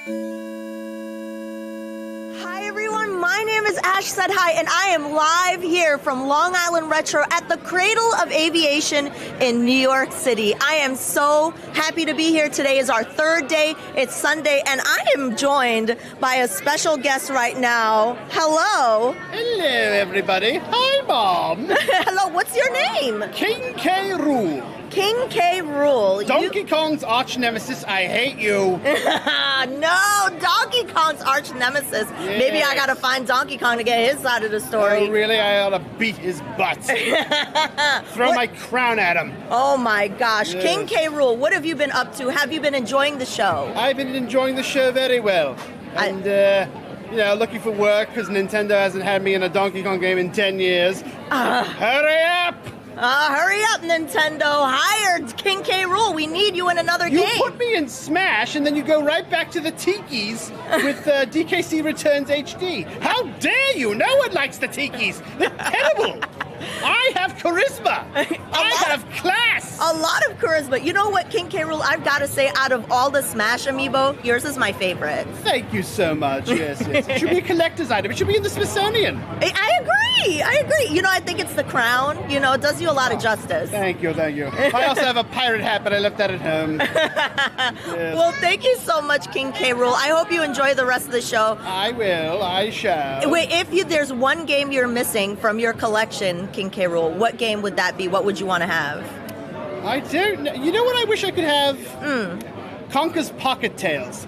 Hi everyone, my name is Ash Said Hi, and I am live here from Long Island Retro at the Cradle of Aviation in New York City. I am so happy to be here. Today is our third day. It's Sunday, and I am joined by a special guest right now. Hello. Hello, everybody. Hi, Mom. Hello, what's your name? King K. Rool. King K. Rool. Donkey Kong's arch nemesis. I hate you. No, Donkey Kong's arch nemesis. Yeah. Maybe I gotta find Donkey Kong to get his side of the story. Oh, really? I ought to beat his butt. Throw my crown at him. Oh my gosh. Yes. King K. Rool, what have you been up to? Have you been enjoying the show? I've been enjoying the show very well. And, looking for work because Nintendo hasn't had me in a Donkey Kong game in 10 years. Hurry up! Hurry up, Nintendo. Hire King K. Rool. We need you in another You game. put me in Smash, and then you go right back to the Tikis with DKC Returns HD. How dare you? No one likes the Tikis. They're terrible. I have charisma. I have class. A lot of charisma. You know what, King K. Rool, I've got to say, out of all the Smash amiibo, yours is my favorite. Thank you so much. Yes. It should be a collector's item. It should be in the Smithsonian. I agree. You know, I think it's the crown. You know, it does you a lot of justice. Thank you. I also have a pirate hat, but I left that at home. Yes. Well, thank you so much, King K. Rool. I hope you enjoy the rest of the show. I will. I shall. Wait, there's one game you're missing from your collection, King K. Rool, what game would that be? What would you want to have? I don't know. You know what I wish I could have? Conker's Pocket Tales.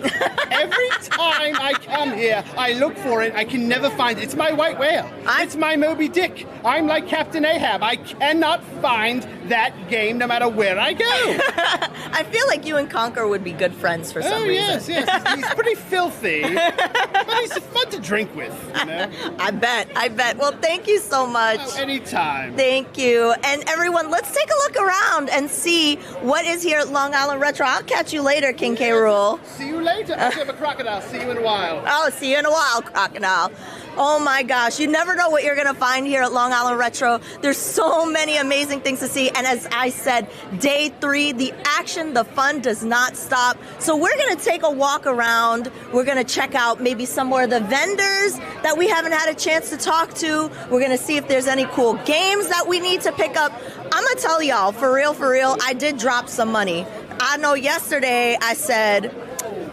Every time I come here, I look for it. I can never find it. It's my white whale. It's my Moby Dick. I'm like Captain Ahab. I cannot find that game no matter where I go. I feel like you and Conker would be good friends for some reason. Yes. He's pretty filthy, but he's fun to drink with, you know? I bet. Well, thank you so much. Oh, anytime. Thank you. And everyone, let's take a look around and see what is here at Long Island Retro. I'll catch you later, King K. Rool. See you later. I have a crocodile. See you in a while. Oh, see you in a while, crocodile. Oh my gosh, you never know what you're going to find here at Long Island Retro. There's so many amazing things to see. And as I said, day 3, the action, the fun does not stop. So we're going to take a walk around. We're going to check out maybe some more of the vendors that we haven't had a chance to talk to. We're going to see if there's any cool games that we need to pick up. I'm going to tell y'all, for real, I did drop some money. I know yesterday I said,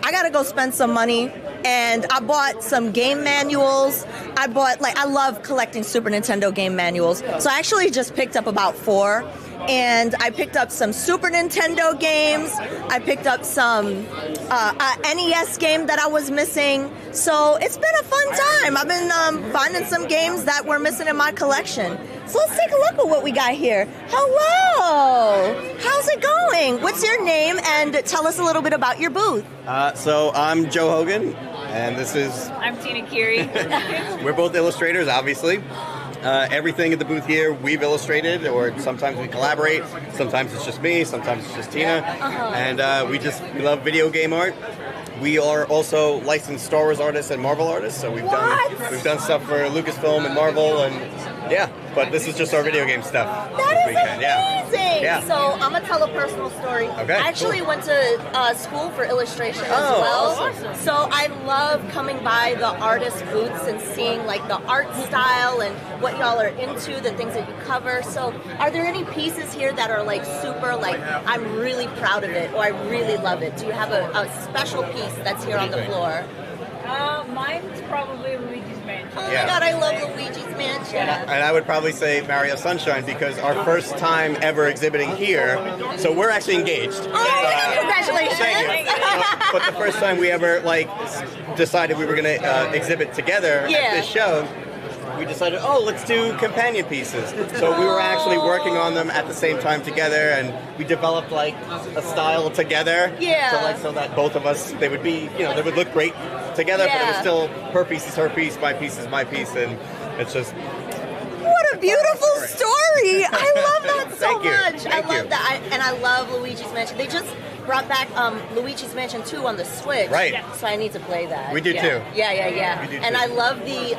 I got to go spend some money. And I bought some game manuals. I love collecting Super Nintendo game manuals. So I actually just picked up about 4. And I picked up some Super Nintendo games. I picked up some NES game that I was missing. So it's been a fun time. I've been finding some games that were missing in my collection. So let's take a look at what we got here. Hello. How's it going? What's your name? And tell us a little bit about your booth. So I'm Joe Hogan, and this is... I'm Tina Curie. We're both illustrators, obviously. Everything at the booth here we've illustrated, or sometimes we collaborate. Sometimes it's just me, sometimes it's just Tina. And we love video game art. We are also licensed Star Wars artists and Marvel artists, so we've done stuff for Lucasfilm and Marvel, and but this is just our video game stuff. That is amazing! Yeah. So I'm going to tell a personal story. Okay, I actually went to school for illustration as well. Awesome. So I love coming by the artist booths and seeing like the art style and what y'all are into, the things that you cover. So are there any pieces here that are like super, like I'm really proud of it or I really love it? Do you have a special piece that's here on the floor? Mine's probably Luigi's Mansion. Oh my god, I love Luigi's Mansion. And I would probably say Mario Sunshine, because our first time ever exhibiting here, so we're actually engaged. Oh, congratulations! Thank you. But the first time we ever decided we were going to exhibit together at this show, we decided, let's do companion pieces. So we were actually working on them at the same time together, and we developed a style together. Yeah. So that both of us, they would be, they would look great together, but it was still her piece is her piece, my piece is my piece, and it's just... What a beautiful story! I love that so much. Thank I love you. that. And I love Luigi's Mansion. brought back Luigi's Mansion 2 on the Switch. Right. Yeah. So I need to play that. We do yeah. too. Yeah. We do And too. I love the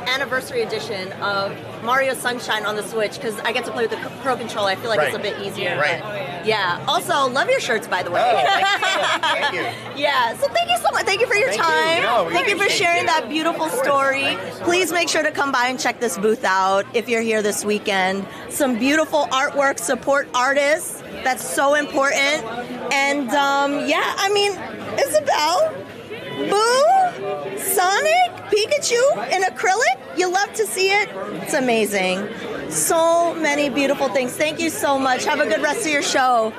anniversary edition of Mario Sunshine on the Switch because I get to play with the Pro Controller. I feel like it's a Right. bit easier. Right. but- Oh, yeah. Yeah. Also, love your shirts, by the way. Oh, thank you. Yeah, so thank you so much. Thank you for your Thank you. time. No, we thank you for appreciate sharing it. that beautiful story. Please make sure to come by and check this booth out if you're here this weekend. Some beautiful artwork, support artists. That's so important. And yeah, I mean, Isabel, Boo, Sonic, Pikachu in acrylic. You love to see it. It's amazing. So many beautiful things. Thank you so much. Have a good rest of your show.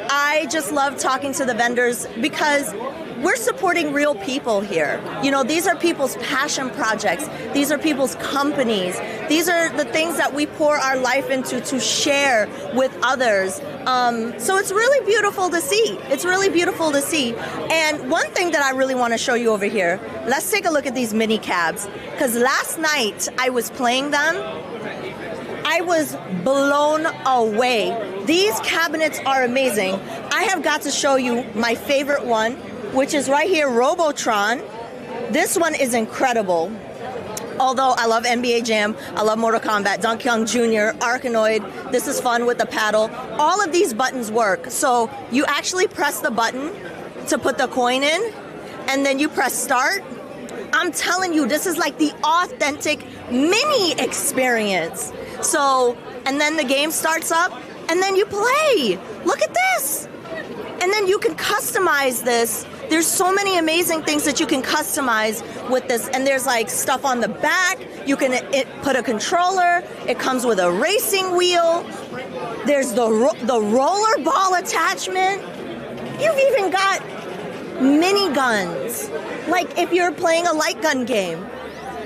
I just love talking to the vendors because we're supporting real people here. You know, these are people's passion projects. These are people's companies. These are the things that we pour our life into to share with others. So it's really beautiful to see. It's really beautiful to see. And one thing that I really want to show you over here, let's take a look at these mini cabs. Because last night I was playing them. I was blown away. These cabinets are amazing. I have got to show you my favorite one, which is right here, Robotron. This one is incredible. Although I love NBA Jam, I love Mortal Kombat, Donkey Kong Jr., Arkanoid. This is fun with the paddle. All of these buttons work. So you actually press the button to put the coin in, and then you press start. I'm telling you, this is like the authentic mini experience. So, and then the game starts up, and then you play. Look at this. And then you can customize this. There's so many amazing things that you can customize with this. And there's like stuff on the back. You can put a controller. It comes with a racing wheel. There's the roller ball attachment. You've even got mini guns. Like if you're playing a light gun game.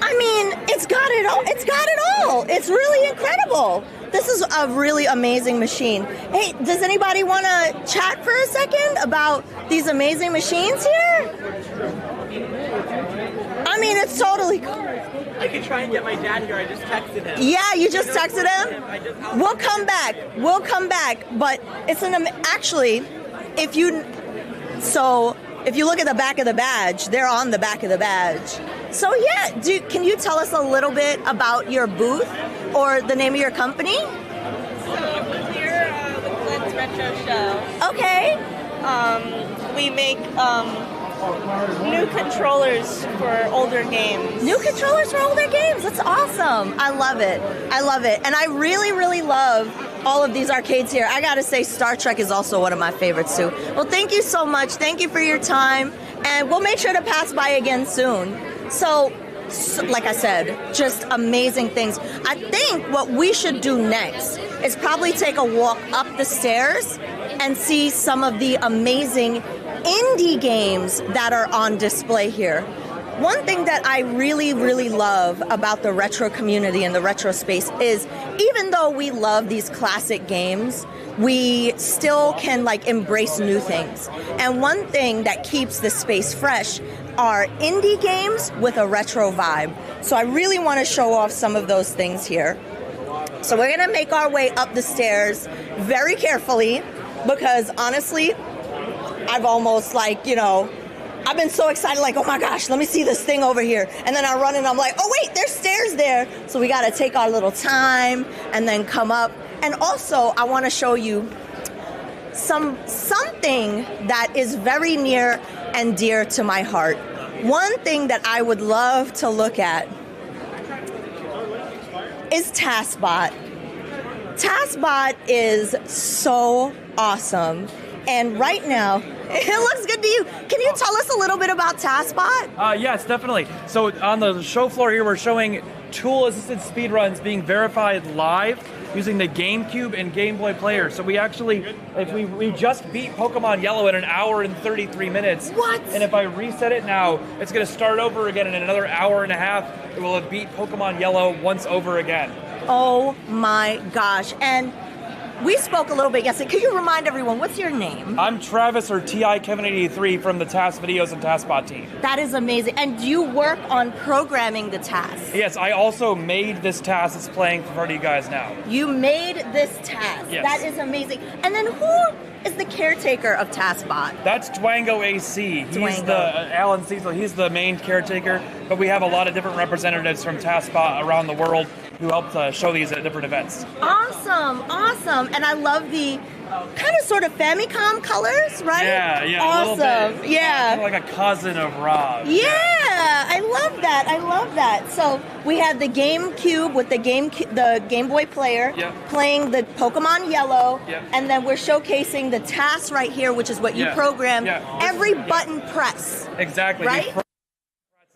I mean, it's got it all. It's got it all. It's really incredible. This is a really amazing machine. Hey, does anybody want to chat for a second about these amazing machines here? I mean, it's totally cool. I could try and get my dad here. I just texted him. Yeah, you just texted him? We'll come back. We'll come back. But it's actually, if you look at the back of the badge, they're on the back of the badge. So yeah, can you tell us a little bit about your booth or the name of your company? So I'm here with Lynx Retro Show. Okay. We make new controllers for older games. New controllers for older games. That's awesome. I love it. I love it. And I really, really love all of these arcades here. I gotta say, Star Trek is also one of my favorites too. Well, thank you so much. Thank you for your time. And we'll make sure to pass by again soon. So like I said, just amazing things. I think what we should do next is probably take a walk up the stairs and see some of the amazing indie games that are on display here. One thing that I really, really love about the retro community and the retro space is even though we love these classic games, we still can like embrace new things. And one thing that keeps this space fresh are indie games with a retro vibe. So I really want to show off some of those things here. So we're going to make our way up the stairs very carefully because honestly, I've almost I've been so excited, like, oh my gosh, let me see this thing over here. And then I run and I'm like, oh wait, there's stairs there. So we got to take our little time and then come up. And also, I want to show you something that is very near and dear to my heart. One thing that I would love to look at is Tasbot. Tasbot is so awesome. And right now, it looks good to you. Can you tell us a little bit about Tasbot? Yes, definitely. So on the show floor here, we're showing tool-assisted speedruns being verified live using the GameCube and Game Boy player. So we actually, if we just beat Pokemon Yellow in 1 hour and 33 minutes. What? And if I reset it now, it's going to start over again in another hour and a half. It will have beat Pokemon Yellow once over again. Oh my gosh. And we spoke a little bit yesterday. Could you remind everyone, what's your name? I'm Travis, or TI Kevin 83 from the TAS Videos and Tasbot team. That is amazing. And you work on programming the task. Yes, I also made this TAS that's playing for you guys now. You made this task. Yes. That is amazing. And then is the caretaker of Tasbot? That's Dwango AC. He's Dwango. the Alan Cecil. He's the main caretaker, but we have a lot of different representatives from Tasbot around the world who help show these at different events. Awesome, awesome. And I love the kind of sort of Famicom colors, right? Yeah, awesome. A little bit. Yeah. Kind of like a cousin of Rob. Yeah, I love that. I love that. So we have the GameCube with the Game Boy player playing the Pokemon Yellow, and then we're showcasing the TAS right here, which is what you program. Every button press. Exactly. Right? We program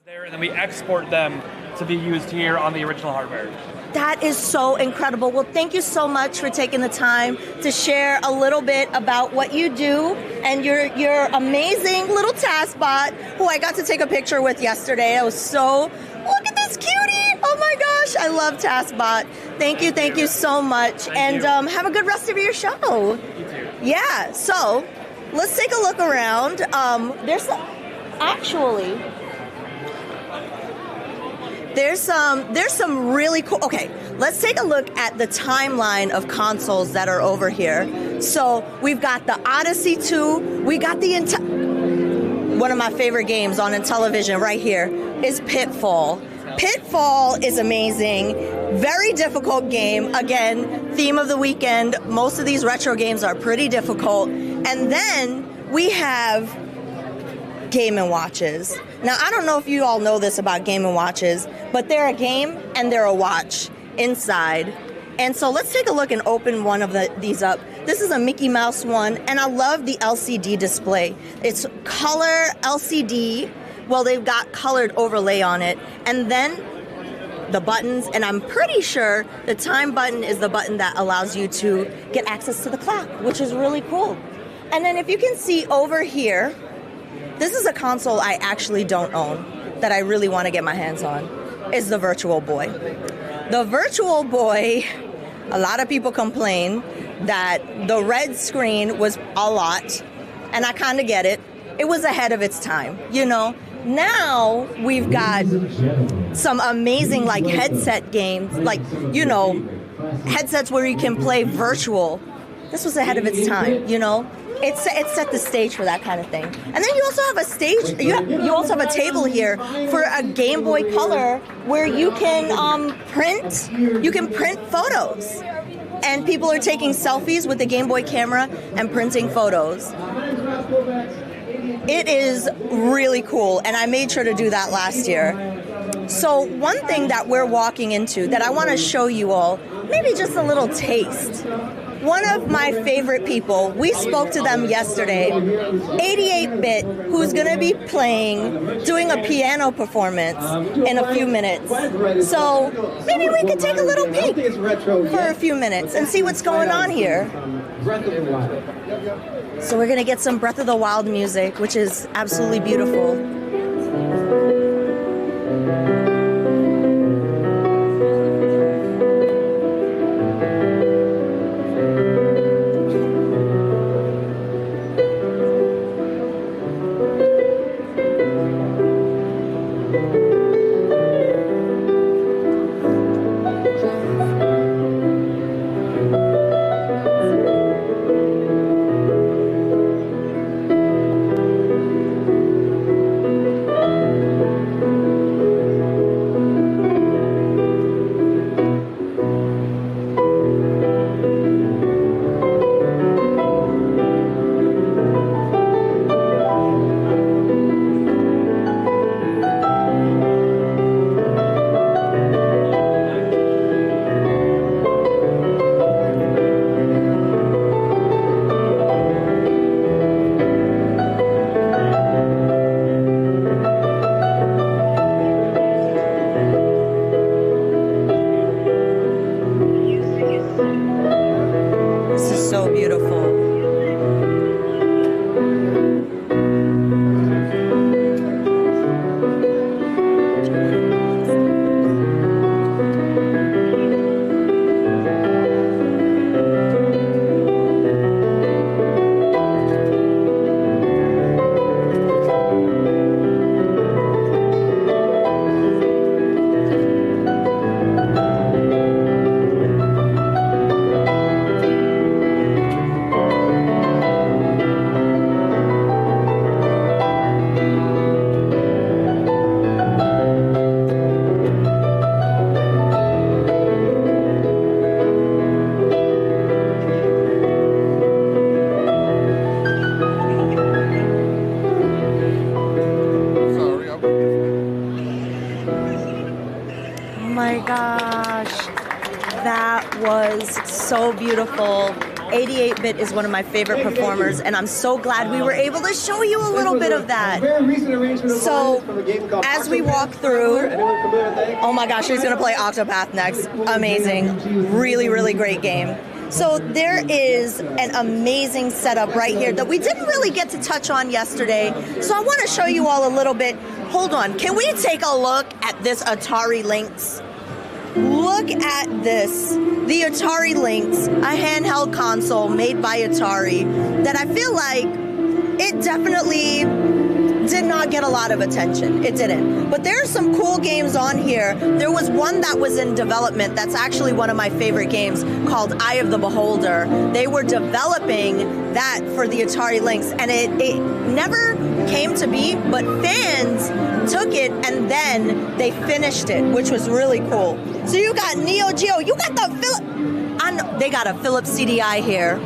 there, and then we export them to be used here on the original hardware. That is so incredible. Well, thank you so much for taking the time to share a little bit about what you do and your amazing little Tasbot, who I got to take a picture with yesterday. I was so, look at this cutie. Oh my gosh, I love Tasbot. Thank you so much. Thank you. Have a good rest of your show. You too. Yeah, so let's take a look around. There's some really cool. Okay, let's take a look at the timeline of consoles that are over here. So we've got the Odyssey 2. We got one of my favorite games on Intellivision right here is Pitfall. Pitfall is amazing. Very difficult game. Again, theme of the weekend. Most of these retro games are pretty difficult. And then we have Game & Watches. Now, I don't know if you all know this about Game & Watches, but they're a game and they're a watch inside. And so let's take a look and open one of these up. This is a Mickey Mouse one, and I love the LCD display. It's color LCD. Well, they've got colored overlay on it. And then the buttons, and I'm pretty sure the time button is the button that allows you to get access to the clock, which is really cool. And then if you can see over here, this is a console I actually don't own that I really want to get my hands on, is the Virtual Boy. The Virtual Boy, a lot of people complain that the red screen was a lot, and I kind of get it. It was ahead of its time, you know. Now we've got some amazing like headset games, like, you know, headsets where you can play virtual. This was ahead of its time, you know. It set the stage for that kind of thing. And then you also have a stage, you also have a table here for a Game Boy Color where you can print photos. And people are taking selfies with the Game Boy camera and printing photos. It is really cool, and I made sure to do that last year. So one thing that we're walking into that I want to show you all, maybe just a little taste. One of my favorite people, we spoke to them yesterday, 88-Bit, who's going to be doing a piano performance in a few minutes. So maybe we could take a little peek for a few minutes and see what's going on here. So we're going to get some Breath of the Wild music, which is absolutely beautiful. gosh. That was so beautiful. 88-Bit is one of my favorite performers, and I'm so glad we were able to show you a little bit of that. So, as we walk through, oh my gosh, he's going to play Octopath next. Amazing. Really, really great game. So there is an amazing setup right here that we didn't really get to touch on yesterday. So I want to show you all a little bit. Hold on. Can we take a look at this Atari Lynx? Look at this. The Atari Lynx, a handheld console made by Atari that I feel like it definitely did not get a lot of attention. It didn't. But there are some cool games on here. There was one that was in development that's actually one of my favorite games called Eye of the Beholder. They were developing that for the Atari Lynx, and it never came to be, but fans took it and then they finished it, which was really cool. So you got Neo Geo, you got they got a Philips CDI here.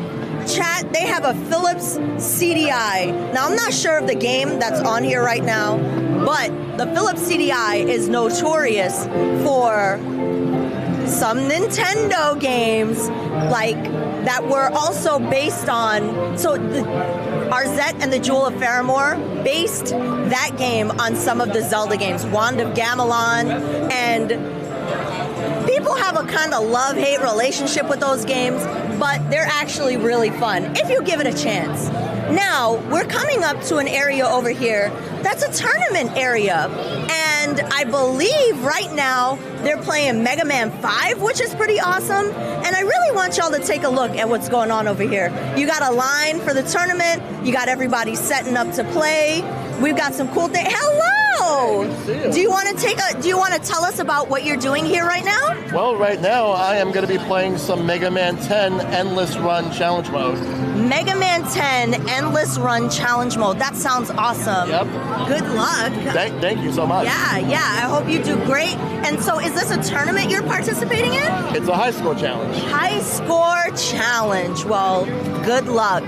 Chat, they have a Philips CDI. Now, I'm not sure of the game that's on here right now, but the Philips CDI is notorious for some Nintendo games like that were also based on, so Arzette and the Jewel of Faramore based that game on some of the Zelda games, Wand of Gamelon, and people have a kind of love-hate relationship with those games, but they're actually really fun if you give it a chance. Now, we're coming up to an area over here that's a tournament area, and I believe right now they're playing Mega Man 5, which is pretty awesome, and I really want y'all to take a look at what's going on over here. You got a line for the tournament, you got everybody setting up to play, we've got some cool things. Hello! Do you want to tell us about what you're doing here right now? Well, right now I am going to be playing some Mega Man 10 Endless Run Challenge Mode. Mega Man 10 Endless Run Challenge Mode. That sounds awesome. Yep. Good luck. Thank you so much. Yeah. I hope you do great. And so is this a tournament you're participating in? It's a high score challenge. High score challenge. Well, good luck.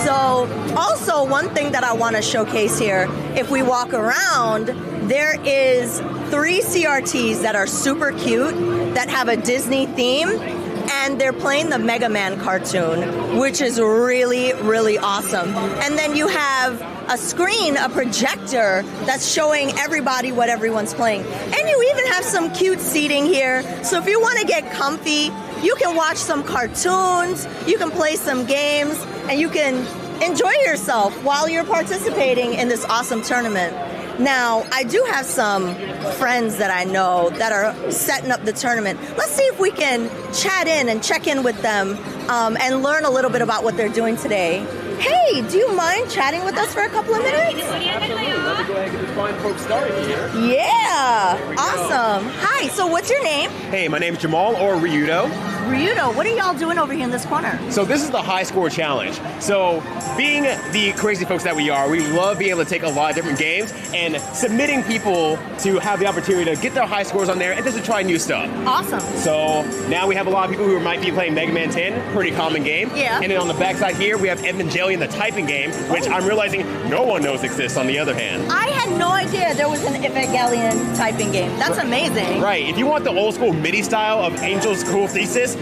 So also one thing that I want to showcase here, if we walk around, there is 3 CRTs that are super cute that have a Disney theme, and they're playing the Mega Man cartoon, which is really, really awesome. And then you have a screen, a projector, that's showing everybody what everyone's playing. And you even have some cute seating here. So if you want to get comfy, you can watch some cartoons, you can play some games, and you can enjoy yourself while you're participating in this awesome tournament. Now, I do have some friends that I know that are setting up the tournament. Let's see if we can chat in and check in with them and learn a little bit about what they're doing today. Hey, do you mind chatting with us for a couple of minutes? Absolutely. Let me go ahead and get this fine folks started here. Yeah, awesome. Hi, so what's your name? Hey, my name's Jamal, or Ryudo. Ryudo, what are y'all doing over here in this corner? So this is the high score challenge. So being the crazy folks that we are, we love being able to take a lot of different games and submitting people to have the opportunity to get their high scores on there and just to try new stuff. Awesome. So now we have a lot of people who might be playing Mega Man 10, pretty common game. Yeah. And then on the backside here, we have Evangelion, the typing game, which I'm realizing no one knows exists on the other hand. I had no idea there was an Evangelion typing game. That's amazing. Right. If you want the old school MIDI style of Angel's Cool Thesis,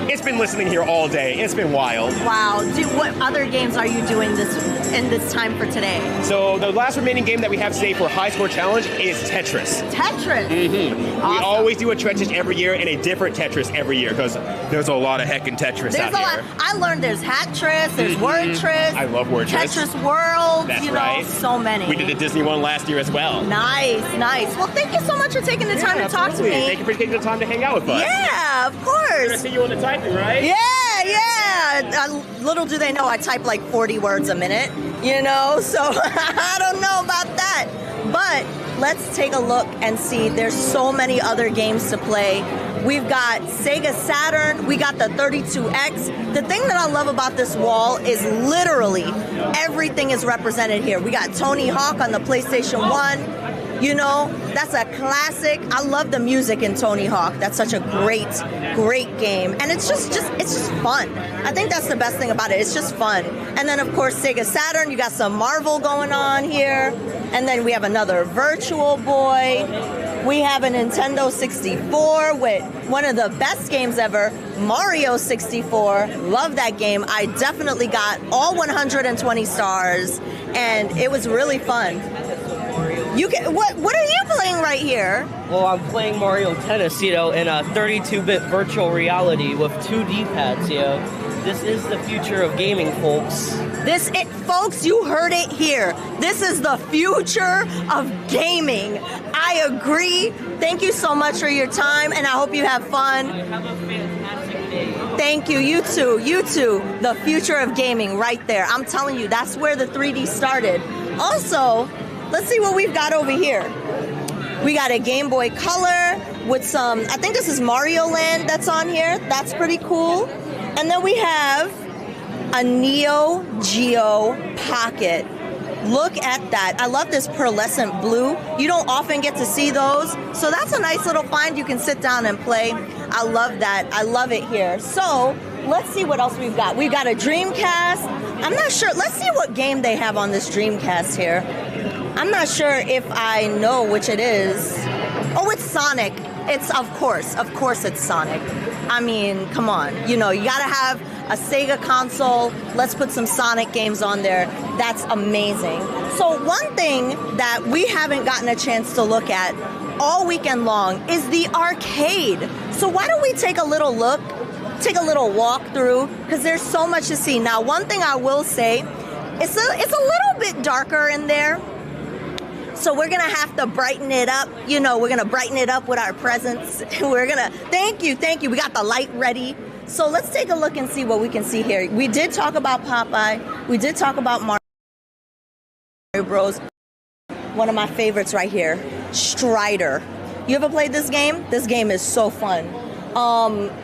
it's been listening here all day. It's been wild. Wow. What other games are you doing in this time for today? So the last remaining game that we have today for High Score Challenge is Tetris. Tetris? Mm-hmm. Awesome. We always do a Tetris every year and a different Tetris every year because there's a lot of heckin' Tetris out here. I learned there's Hat-Tris, there's Word-Tris. I love Word-Tris. Tetris World. That's right. So many. We did the Disney one last year as well. Nice. Well, thank you so much for taking the time to talk to me. Thank you for taking the time to hang out with us. Yeah, of course. I see you on the typing, right? Yeah. Little do they know I type like 40 words a minute, so I don't know about that. But let's take a look and see. There's so many other games to play. We've got Sega Saturn, we got the 32X. The thing that I love about this wall is literally everything is represented here. We got Tony Hawk on the PlayStation 1. That's a classic. I love the music in Tony Hawk. That's such a great game. And it's just fun. I think that's the best thing about it. It's just fun. And then, of course, Sega Saturn, you got some Marvel going on here. And then we have another Virtual Boy. We have a Nintendo 64 with one of the best games ever, Mario 64. Love that game. I definitely got all 120 stars, and it was really fun. You can, what are you playing right here? Well, I'm playing Mario Tennis, in a 32-bit virtual reality with 2 D-pads, This is the future of gaming, folks. Folks, you heard it here. This is the future of gaming. I agree. Thank you so much for your time, and I hope you have fun. Have a fantastic day. Thank you. You too. You too. The future of gaming right there. I'm telling you, that's where the 3D started. Also, let's see what we've got over here. We got a Game Boy Color with some, I think this is Mario Land that's on here. That's pretty cool. And then we have a Neo Geo Pocket. Look at that. I love this pearlescent blue. You don't often get to see those. So that's a nice little find. You can sit down and play. I love that. I love it here. So let's see what else we've got. We've got a Dreamcast. I'm not sure. Let's see what game they have on this Dreamcast here. I'm not sure if I know which it is. Oh, it's Sonic. It's, of course it's Sonic. I mean, come on. You gotta have a Sega console. Let's put some Sonic games on there. That's amazing. So one thing that we haven't gotten a chance to look at all weekend long is the arcade. So why don't we take a little look, take a little walk through, because there's so much to see. Now, one thing I will say, it's a little bit darker in there. So we're going to have to brighten it up. We're going to brighten it up with our presence. Thank you. We got the light ready. So let's take a look and see what we can see here. We did talk about Popeye. We did talk about Mario Bros. One of my favorites right here, Strider. You ever played this game? This game is so fun.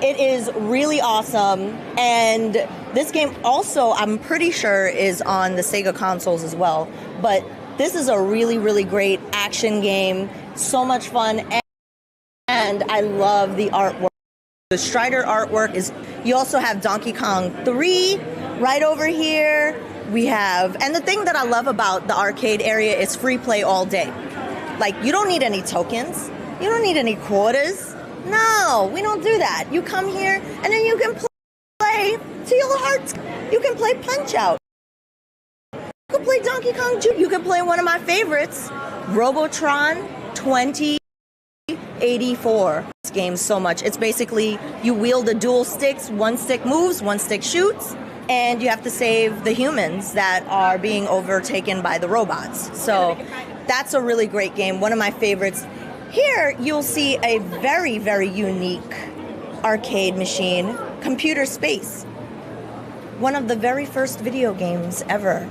It is really awesome. And this game also, I'm pretty sure, is on the Sega consoles as well. But this is a really, really great action game. So much fun. And I love the artwork. The Strider artwork is, you also have Donkey Kong 3 right over here. We have, and the thing that I love about the arcade area is free play all day. Like, you don't need any tokens. You don't need any quotas. No, we don't do that. You come here and then you can play to your hearts. You can play Punch-Out. You can play Donkey Kong Jr. You can play one of my favorites, Robotron 2084. This game so much. It's basically you wield the dual sticks. One stick moves, one stick shoots, and you have to save the humans that are being overtaken by the robots. So that's a really great game. One of my favorites. Here you'll see a very, very unique arcade machine, Computer Space. One of the very first video games ever.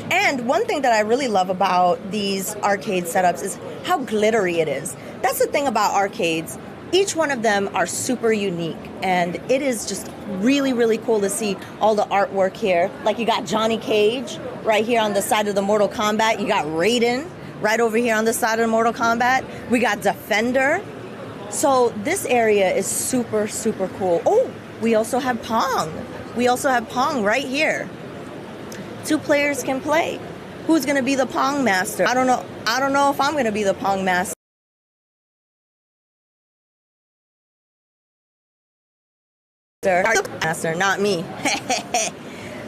And one thing that I really love about these arcade setups is how glittery it is. That's the thing about arcades. Each one of them are super unique, and it is just really, really cool to see all the artwork here. Like, you got Johnny Cage right here on the side of the Mortal Kombat. You got Raiden right over here on the side of the Mortal Kombat. We got Defender. So this area is super, super cool. Oh, we also have Pong. We also have Pong right here. 2 players can play. Who's going to be the Pong master? I don't know if I'm going to be the Pong master. Master, not me.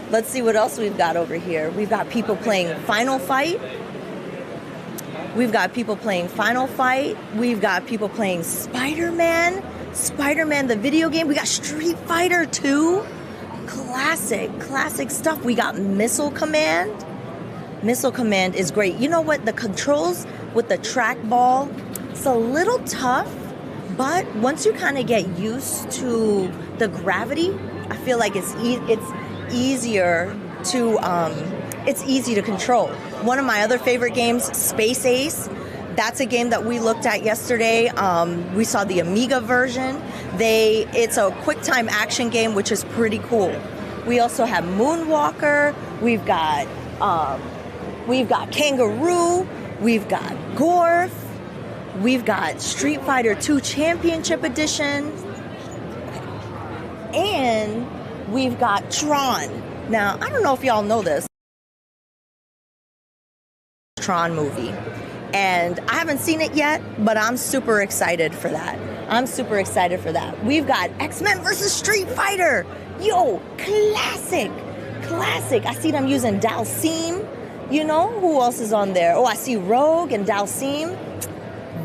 Let's see what else we've got over here. We've got people playing Final Fight. We've got people playing Final Fight. We've got people playing Spider-Man. Spider-Man, the video game. We got Street Fighter 2. Classic stuff. We got Missile Command. Missile Command is great. You know what? The controls with the trackball, it's a little tough, but once you kind of get used to the gravity, I feel like it's easier to it's easy to control. One of my other favorite games, Space Ace. That's a game that we looked at yesterday. We saw the Amiga version. It's a quick time action game, which is pretty cool. We also have Moonwalker. We've got Kangaroo. We've got Gorf. We've got Street Fighter 2 Championship Edition. And we've got Tron. Now, I don't know if y'all know this. Tron movie. And I haven't seen it yet, but I'm super excited for that. We've got X-Men versus Street Fighter. Yo, classic. I see them using Dalsim. You know, who else is on there? Oh, I see Rogue and Dalsim.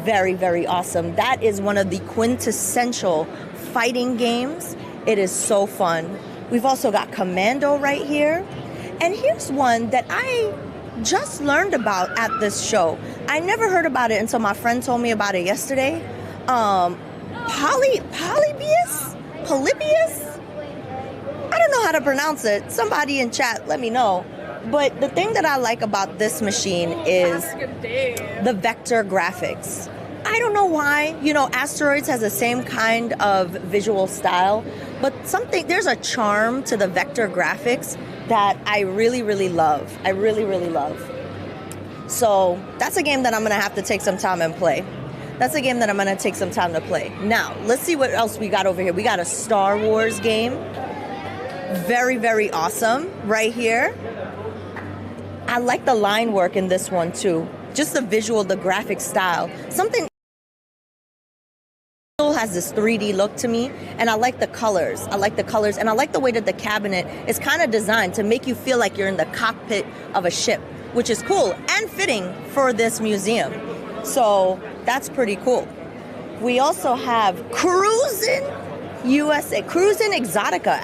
Very, very awesome. That is one of the quintessential fighting games. It is so fun. We've also got Commando right here. And here's one that I just learned about at this show. I never heard about it until my friend told me about it yesterday. Polybius? I don't know how to pronounce it. Somebody in chat, let me know. But the thing that I like about this machine is the vector graphics. I don't know why. You know, Asteroids has the same kind of visual style, but there's a charm to the vector graphics that I really, really love. So that's a game that I'm going to have to take some time and play. Now, let's see what else we got over here. We got a Star Wars game. Very, very awesome right here. I like the line work in this one too. Just the visual, the graphic style. Something has this 3D look to me, and I like the colors, and I like the way that the cabinet is kind of designed to make you feel like you're in the cockpit of a ship, which is cool and fitting for this museum. So that's pretty cool. We also have Cruisin' Exotica,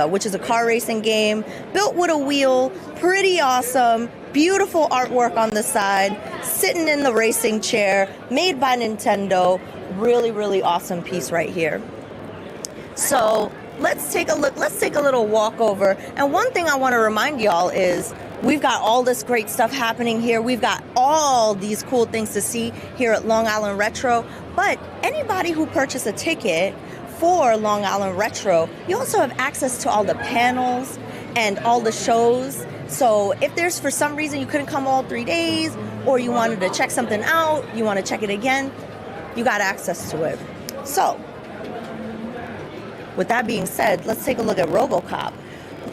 which is a car racing game built with a wheel, pretty awesome, beautiful artwork on the side, sitting in the racing chair, made by Nintendo. Really, really awesome piece right here. So let's take a look. Let's take a little walk over. And one thing I want to remind y'all is we've got all this great stuff happening here. We've got all these cool things to see here at Long Island Retro. But anybody who purchased a ticket for Long Island Retro, you also have access to all the panels and all the shows. So if there's for some reason you couldn't come all 3 days, or you wanted to check something out, you want to check it again, you got access to it. So with that being said, let's take a look at RoboCop.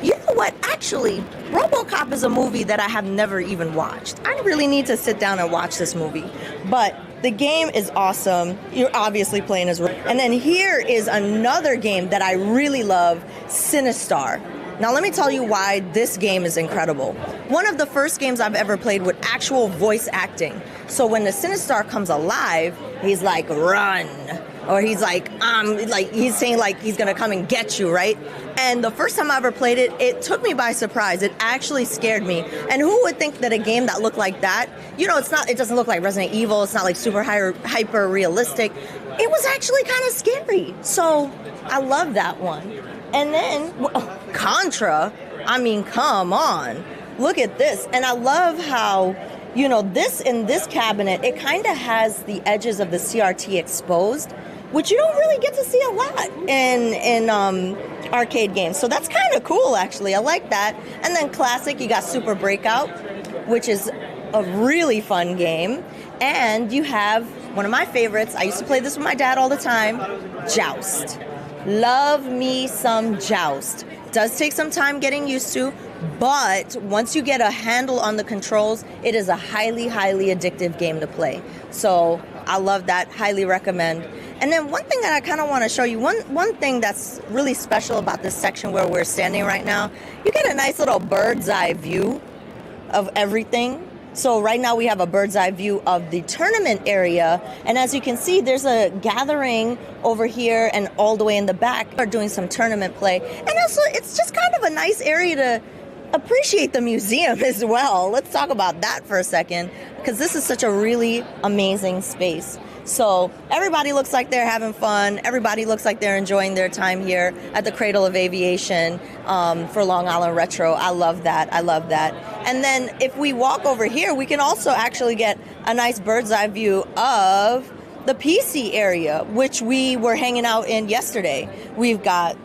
You know what? Actually, RoboCop is a movie that I have never even watched. I really need to sit down and watch this movie. But the game is awesome. You're obviously playing as Rool. And then here is another game that I really love, Sinistar. Now let me tell you why this game is incredible. One of the first games I've ever played with actual voice acting. So when the Sinistar comes alive, he's like, run. Or he's like he's saying like he's gonna come and get you, right? And the first time I ever played it, it took me by surprise. It actually scared me. And who would think that a game that looked like that, you know, it doesn't look like Resident Evil, it's not like super hyper realistic. It was actually kind of scary. So I love that one. And then Contra, I mean, come on, look at this. And I love how, you know, this in this cabinet, it kind of has the edges of the CRT exposed, which you don't really get to see a lot in arcade games. So that's kind of cool, actually. I like that. And then classic, you got Super Breakout, which is a really fun game. And you have one of my favorites. I used to play this with my dad all the time, Joust. Love me some Joust. Does take some time getting used to, but once you get a handle on the controls, it is a highly, highly addictive game to play. So I love that, highly recommend. And then one thing that I kind of want to show you, one thing that's really special about this section where we're standing right now, you get a nice little bird's eye view of everything. So right now we have a bird's eye view of the tournament area. And as you can see, there's a gathering over here and all the way in the back are doing some tournament play. And also it's just kind of a nice area to appreciate the museum as well. Let's talk about that for a second, because this is such a really amazing space. So everybody looks like they're having fun. Everybody looks like they're enjoying their time here at the Cradle of Aviation for Long Island Retro. I love that. And then if we walk over here, we can also actually get a nice bird's eye view of the PC area, which we were hanging out in yesterday. We've got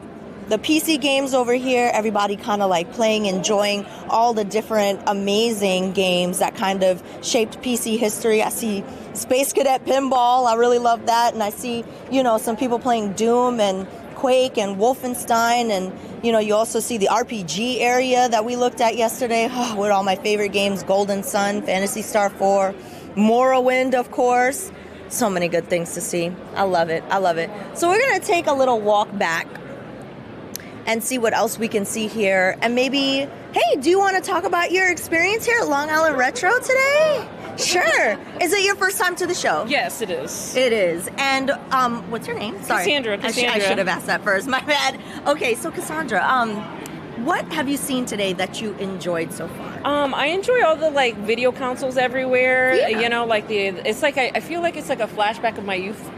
the PC games over here, everybody kind of like playing, enjoying all the different amazing games that kind of shaped PC history. I see Space Cadet Pinball, I really love that. And I see, you know, some people playing Doom and Quake and Wolfenstein and You know, you also see the RPG area that we looked at yesterday with all my favorite games, Golden Sun, Phantasy Star 4, Morrowind, of course. So many good things to see. I love it. I love it. So we're going to take a little walk back and see what else we can see here. And maybe, hey, do you want to talk about your experience here at Long Island Retro today? Sure. Is it your first time to the show? Yes, it is. It is. And what's your name? Sorry. Cassandra. I should have asked that first. My bad. Okay, so Cassandra, what have you seen today that you enjoyed so far? I enjoy all the like video consoles everywhere. Yeah. You know, like it's like I feel like it's like a flashback of my youth.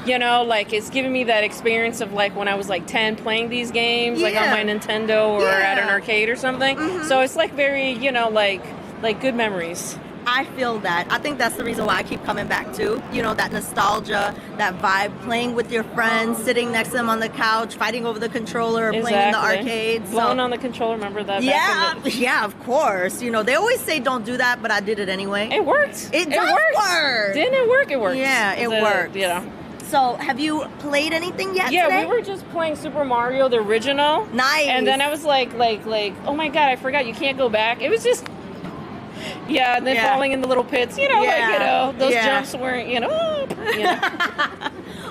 You know, like it's giving me that experience of like when I was like 10 playing these games, like on my Nintendo or at an arcade or something. Mm-hmm. So it's like very, you know, like good memories. I feel that. I think that's the reason why I keep coming back too. You know, that nostalgia, that vibe, playing with your friends, sitting next to them on the couch, fighting over the controller, or playing in the arcade. Blowing on the controller, remember that? Yeah, of course. You know, they always say don't do that, but I did it anyway. It worked. It does work. Didn't it work? It worked. Yeah, it worked. You know. So, have you played anything yet Yeah, today? we were just playing Super Mario, the original. Nice. And then I was like, oh my god, I forgot you can't go back. It was just, and then falling in the little pits, you know, those jumps weren't,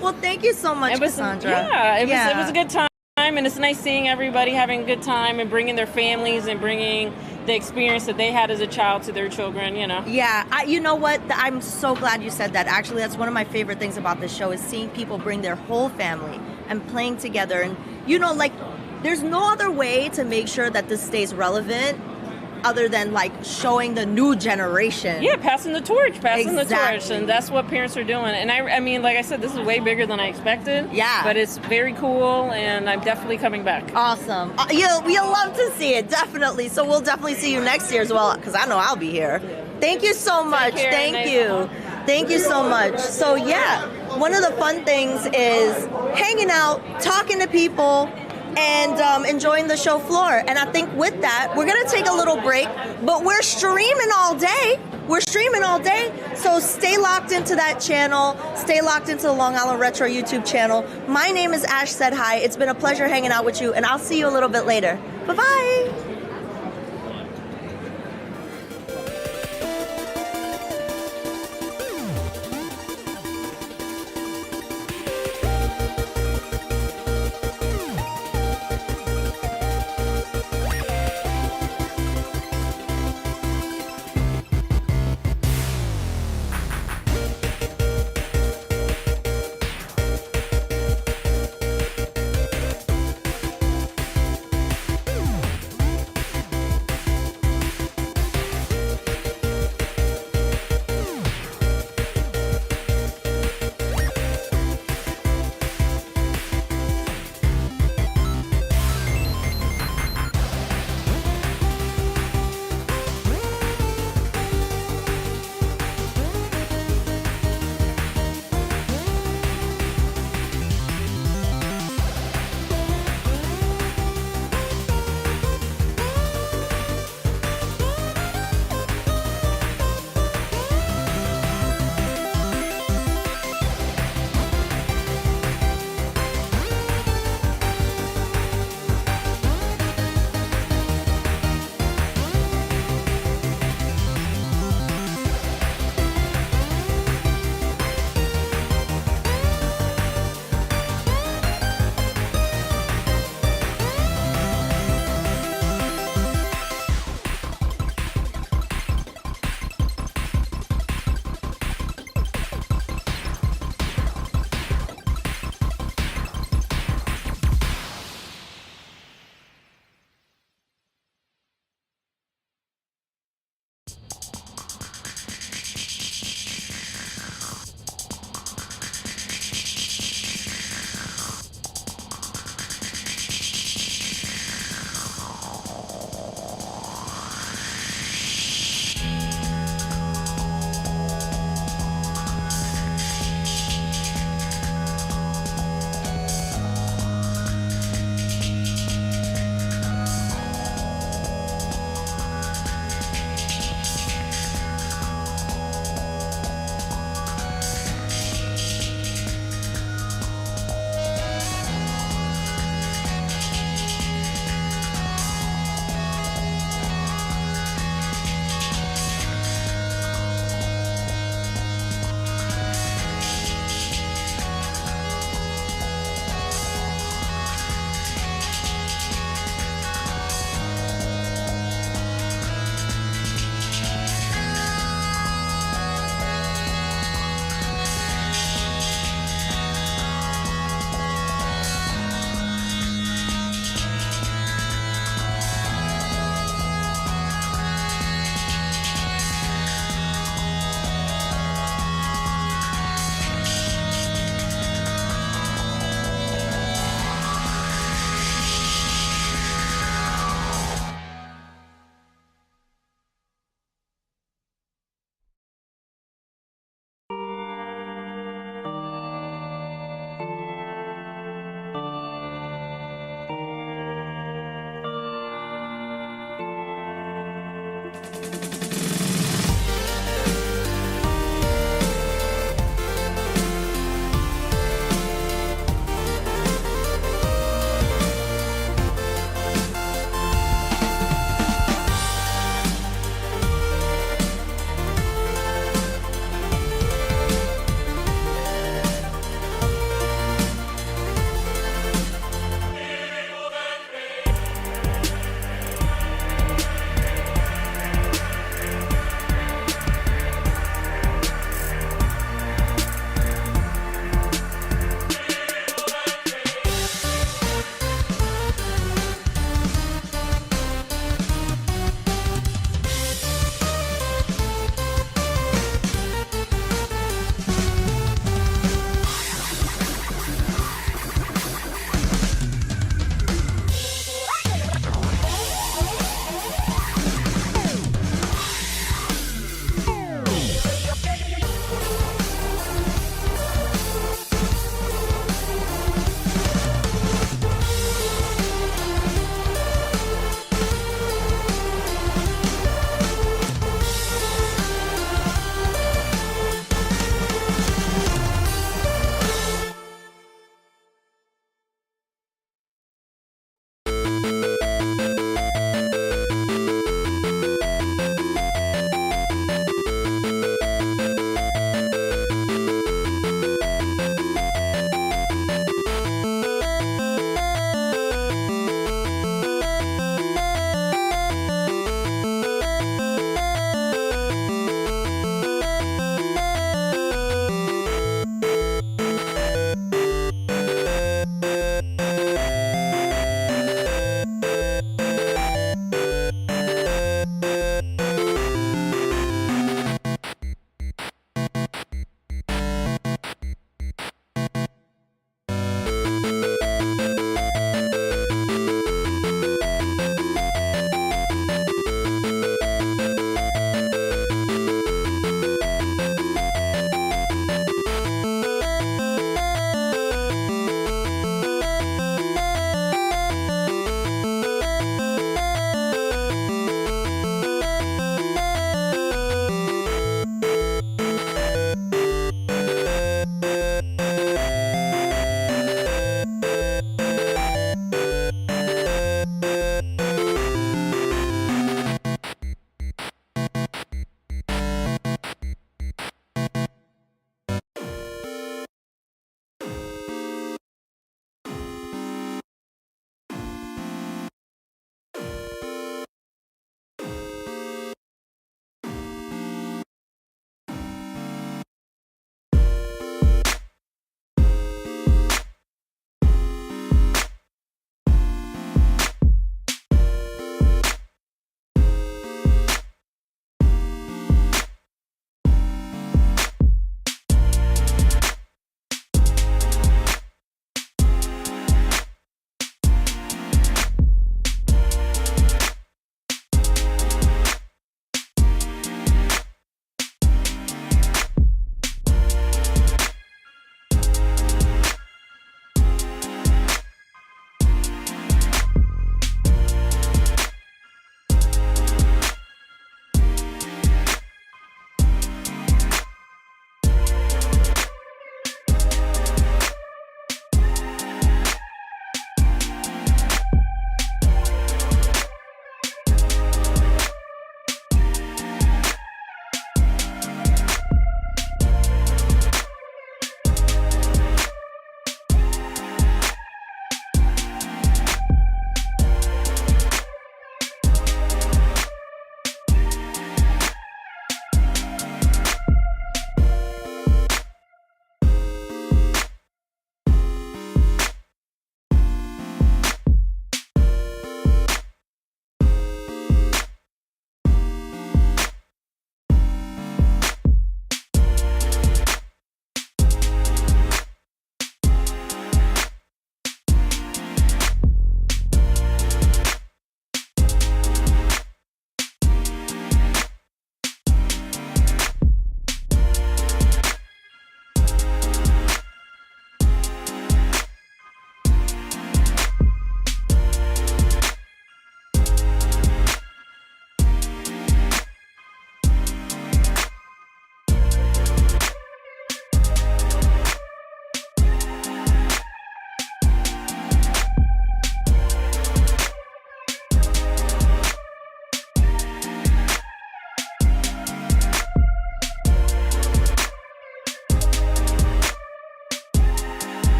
Well, thank you so much, Cassandra. It was a good time, and it's nice seeing everybody having a good time and bringing their families and bringing the experience that they had as a child to their children, you know. Yeah, you know what? I'm so glad you said that. Actually, that's one of my favorite things about this show is seeing people bring their whole family and playing together. And, you know, like, there's no other way to make sure that this stays relevant other than, like, showing the new generation. Yeah, passing the torch, and that's what parents are doing. And I mean, like I said, this is way bigger than I expected. Yeah. But it's very cool, and I'm definitely coming back. Awesome. You'll love to see it, definitely. So we'll definitely see you next year as well, because I know I'll be here. Thank you so much. Thank you. Thank you so much. So, yeah, one of the fun things is hanging out, talking to people, and enjoying the show floor. And I think with that, we're going to take a little break, but we're streaming all day. So stay locked into that channel. Stay locked into the Long Island Retro YouTube channel. My name is Ash Said Hi. It's been a pleasure hanging out with you, and I'll see you a little bit later. Bye-bye.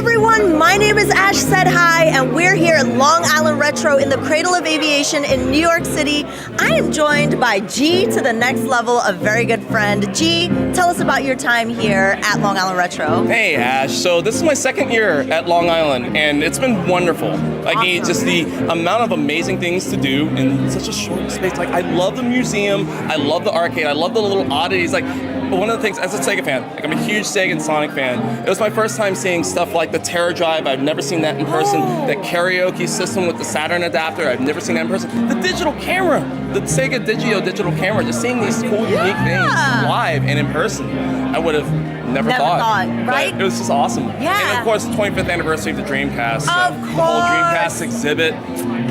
everyone, my name is Ash Said Hi, and we're here at Long Island Retro in the Cradle of Aviation in New York City. I am joined by G to the next level, a very good friend. G, tell us about your time here at Long Island Retro. Hey Ash, so this is my second year at Long Island, and it's been wonderful. Like Awesome. just the amount of amazing things to do in such a short space. Like I love the museum, I love the arcade, I love the little oddities. Like one of the things, as a Sega fan, like I'm a huge Sega and Sonic fan. It was my first time seeing stuff like the Terra Drive. I've never seen that in person. The karaoke system with the Saturn adapter. I've never seen that in person. The digital camera, the Sega Digio digital camera. Just seeing these cool, unique things live and in person. I would have never thought, right? But it was just awesome. Yeah. And of course, 25th anniversary of the Dreamcast. So Of the whole Dreamcast exhibit.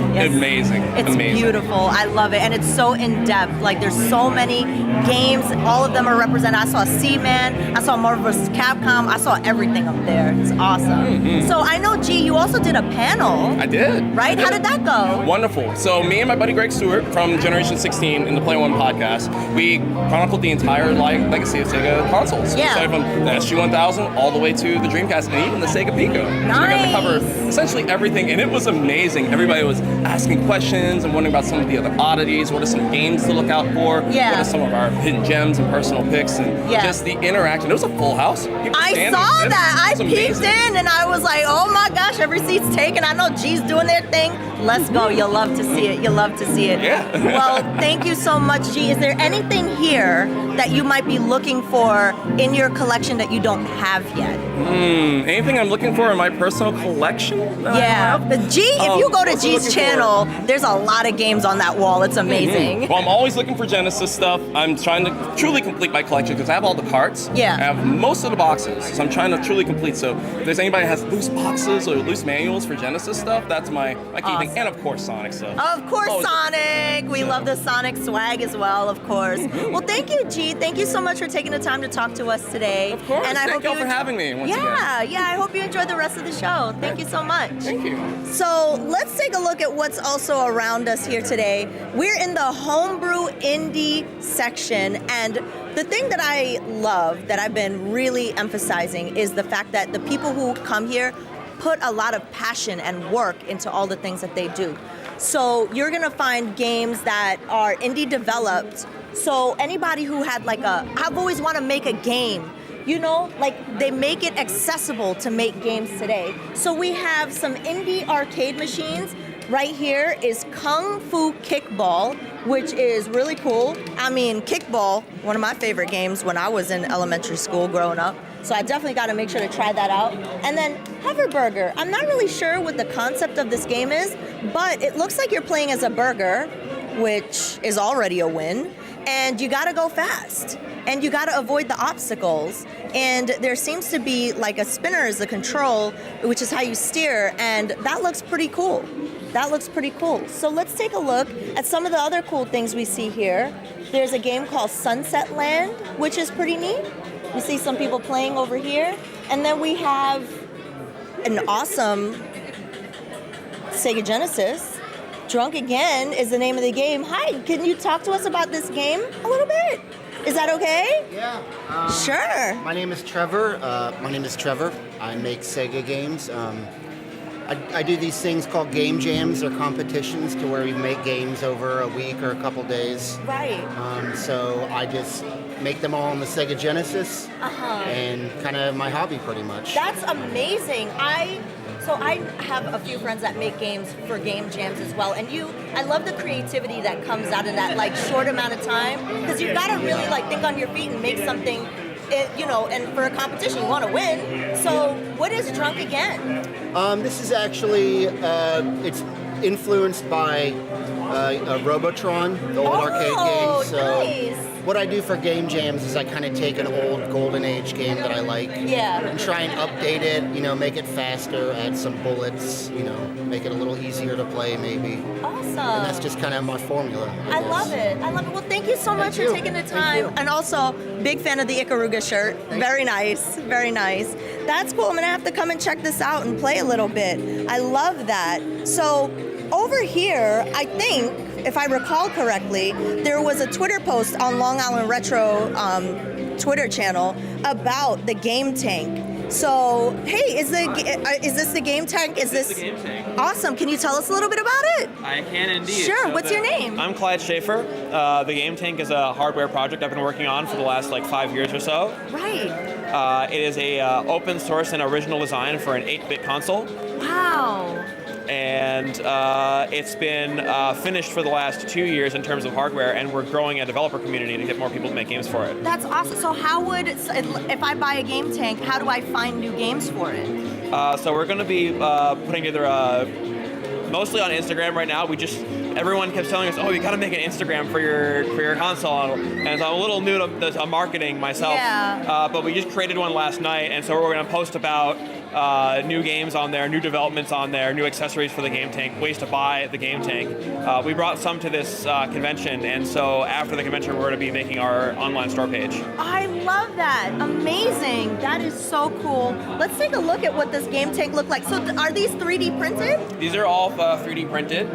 Yes. Amazing. It's amazing. beautiful. I love it. And it's so in-depth. Like, there's so many games. All of them are represented. I saw Seaman. I saw Marvel vs. Capcom. I saw everything up there. It's awesome. So I know, G, you also did a panel. I did. Right? I did. How did that go? Wonderful. So me and my buddy Greg Stewart from Generation 16 in the Play One podcast, we chronicled the entire legacy of Sega consoles. Yeah. We started from the SG-1000 all the way to the Dreamcast and even the Sega Pico. So we got to cover essentially everything, and it was amazing. Everybody was asking questions and wondering about some of the other oddities. What are some games to look out for? Yeah. What are some of our hidden gems and personal picks? And just the interaction. It was a full house. People I standing. saw It that. I was peeked amazing. in and I was like, oh my gosh, every seat's taken. I know G's doing their thing. Let's go. You'll love to see it. You'll love to see it. Yeah. Well, thank you so much, G. Is there anything here that you might be looking for in your collection that you don't have yet? Anything I'm looking for in my personal collection? that I Yeah. have? But G, if you go to also G's looking channel, there's a lot of games on that wall. It's amazing. Well, I'm always looking for Genesis stuff. I'm trying to truly complete my collection because I have all the carts. Yeah. I have most of the boxes, so I'm trying to truly complete. So if there's anybody that has loose boxes or loose manuals for Genesis stuff, that's my key thing. And of course, Sonic stuff. Of course, Always Sonic. We love the Sonic swag as well, of course. Well, thank you, G. Thank you so much for taking the time to talk to us today. Of course. And I Thank hope y'all you for having me once again. Yeah, I hope you enjoyed the rest of the show. Thank you so much. Thank you. So let's take a look at what's also around us here today. We're in the Homebrew Indie section, and the thing that I love, that I've been really emphasizing, is the fact that the people who come here put a lot of passion and work into all the things that they do. So you're gonna find games that are indie developed. So anybody who had I've always wanted to make a game, you know, like they make it accessible to make games today. So we have some indie arcade machines. Right here is Kung Fu Kickball, which is really cool. I mean, Kickball, one of my favorite games when I was in elementary school growing up. So I definitely got to make sure to try that out. And then Hoverburger. I'm not really sure what the concept of this game is, but it looks like you're playing as a burger, which is already a win. And you got to go fast. And you got to avoid the obstacles. And there seems to be like a spinner as the control, which is how you steer. And that looks pretty cool. That looks pretty cool. So let's take a look at some of the other cool things we see here. There's a game called Sunset Land, which is pretty neat. You see some people playing over here. And then we have an awesome Sega Genesis. Drunk Again is the name of the game. Hi, can you talk to us about this game a little bit? Is that okay? Yeah. Sure. My name is Trevor. I make Sega games. I do these things called game jams or competitions to where we make games over a week or a couple days. Right. So I just make them all on the Sega Genesis and kind of my hobby pretty much. That's amazing. So I have a few friends that make games for game jams as well, and I love the creativity that comes out of that short amount of time, because you've got to really think on your feet and make something, and for a competition you want to win. So what is Drunk Again? This is actually it's influenced by Robotron, the old arcade game. So nice. What I do for game jams is I kind of take an old golden age game that I like and try and update it, make it faster, add some bullets, make it a little easier to play maybe. Awesome. And that's just kind of my formula. I love it. Well, thank you so much for taking the time. And also, big fan of the Ikaruga shirt. Very nice. Very nice. That's cool. I'm going to have to come and check this out and play a little bit. I love that. So over here, I think, if I recall correctly, there was a Twitter post on Long Island Retro Twitter channel about the game tank. So, hey, is this the game tank? Is this the game tank? Awesome. Can you tell us a little bit about it? I can indeed. Sure. So What's your name? I'm Clyde Schaefer. The game tank is a hardware project I've been working on for the last 5 years or so. Right. It is a open source and original design for an 8-bit console. Wow. And it's been finished for the last 2 years in terms of hardware, and we're growing a developer community to get more people to make games for it. That's awesome. So how would, if I buy a game tank, how do I find new games for it? So we're going to be putting together mostly on Instagram right now. Everyone kept telling us, oh, you got to make an Instagram for your console, and so I'm a little new to marketing myself. Yeah. But we just created one last night, and so we're going to post about new games on there, new developments on there, new accessories for the game tank, ways to buy the game tank. We brought some to this convention, and so after the convention, we're going to be making our online store page. I love that. Amazing. That is so cool. Let's take a look at what this game tank looked like. So are these 3D printed? These are all 3D printed.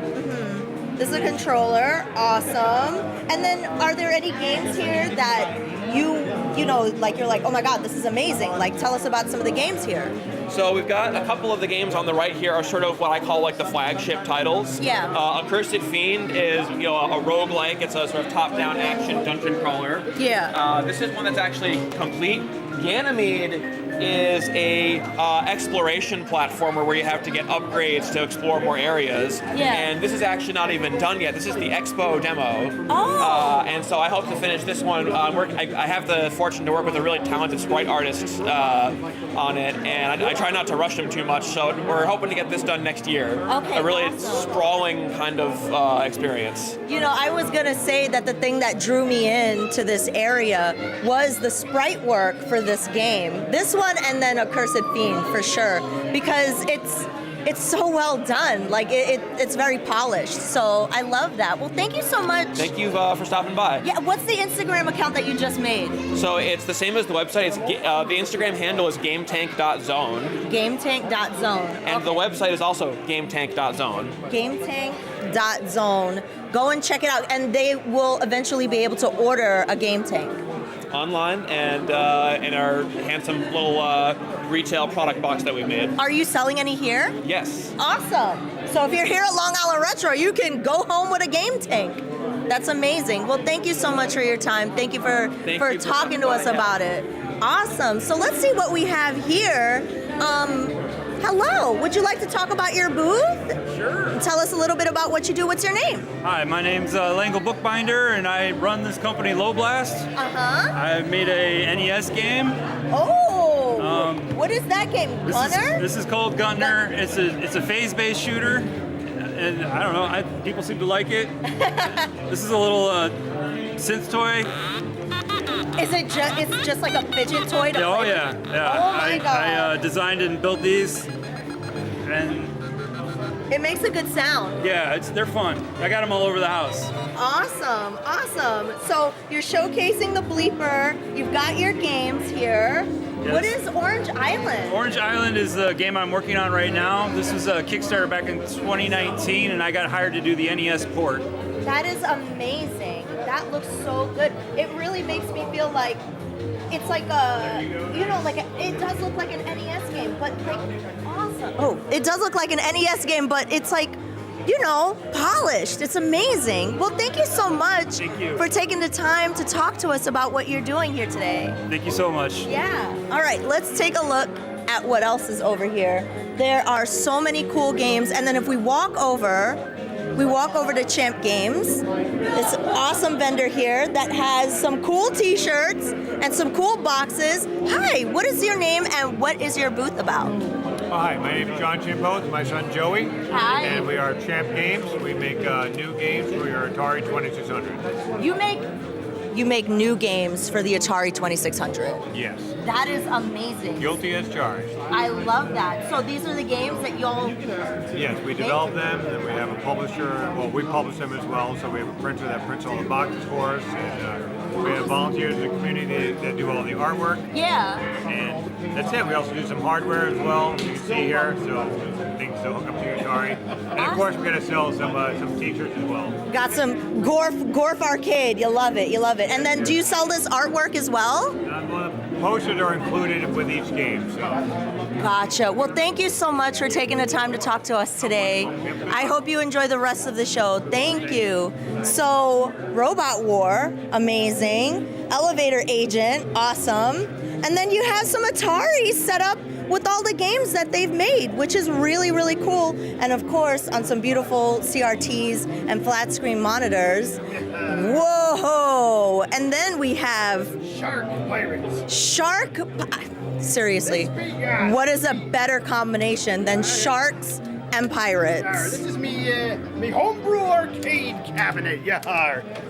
This is a controller. Awesome. And then are there any games here that you know, you're like, oh my God, this is amazing. Tell us about some of the games here. So we've got a couple of the games on the right here are sort of what I call the flagship titles. Yeah. Accursed Fiend is a roguelike. It's a sort of top-down action dungeon crawler. Yeah. This is one that's actually complete. Ganymede is a exploration platformer where you have to get upgrades to explore more areas. Yeah. And this is actually not even done yet. This is the Expo demo. Oh. And so I hope to finish this one. I have the fortune to work with a really talented sprite artist on it, and I try not to rush him too much. So we're hoping to get this done next year. Okay. A really awesome. sprawling kind of experience. I was gonna say that the thing that drew me into this area was the sprite work for this game. This one and then Accursed Fiend for sure, because it's so well done. It's very polished. So I love that. Well, thank you so much. Thank you for stopping by. Yeah. What's the Instagram account that you just made? So it's the same as the website. It's the Instagram handle is gametank.zone. Gametank.zone. And the website is also gametank.zone. Gametank.zone. Go and check it out, and they will eventually be able to order a game tank online and in our handsome little retail product box that we made. Are you selling any here? Yes. Awesome. So if you're here at Long Island Retro, you can go home with a game tank. That's amazing. Well, thank you so much for your time. Thank you for talking to us about it. Awesome. So let's see what we have here. Hello. Would you like to talk about your booth? Sure. Tell us a little bit about what you do. What's your name? Hi, my name's Langle Bookbinder, and I run this company, Low Blast. I made a NES game. Oh. What is that game? Gunner? This is called Gunner. It's a phase-based shooter, and I don't know. People seem to like it. This is a little synth toy. Is it just like a fidget toy to play? Yeah. Oh my God. I designed and built these, and it makes a good sound. Yeah, they're fun. I got them all over the house. Awesome. So you're showcasing the bleeper. You've got your games here. Yes. What is Orange Island? Orange Island is the game I'm working on right now. This was a Kickstarter back in 2019, and I got hired to do the NES port. That is amazing. That looks so good. It really makes me feel like it's like it does look like an NES game, but awesome. Oh, it does look like an NES game, but it's polished. It's amazing. Well, thank you so much for taking the time to talk to us about what you're doing here today. Thank you so much. Yeah. All right, let's take a look at what else is over here. There are so many cool games, and then if we walk over to Champ Games, this awesome vendor here that has some cool t-shirts and some cool boxes. Hi, what is your name and what is your booth about? Hi, my name is John Chimpo. It's my son Joey. Hi. And we are Champ Games. We make new games for your Atari 2600. You make new games for the Atari 2600. Yes. That is amazing. Guilty as charged. I love that. So these are the games that you'll... Yes, we develop them, and then we have a publisher. Well, we publish them as well, so we have a printer that prints all the boxes for us, and we have volunteers in the community that do all the artwork. Yeah. And that's it. We also do some hardware as well, you can see here, so things to hook up to your Atari. And of course, we're going to sell some t-shirts as well. Got some Gorf Arcade. You love it. And then do you sell this artwork as well? posters are included with each game. So. Gotcha. Well, thank you so much for taking the time to talk to us today. I hope you enjoy the rest of the show. Thank you. So, Robot War, amazing. Elevator Agent, awesome. And then you have some Atari set up with all the games that they've made, which is really, really cool. And of course, on some beautiful CRTs and flat screen monitors. Whoa! And then we have Shark Pirates. Seriously, what is a better combination than sharks and pirates? This is me Homebrew arcade cabinet.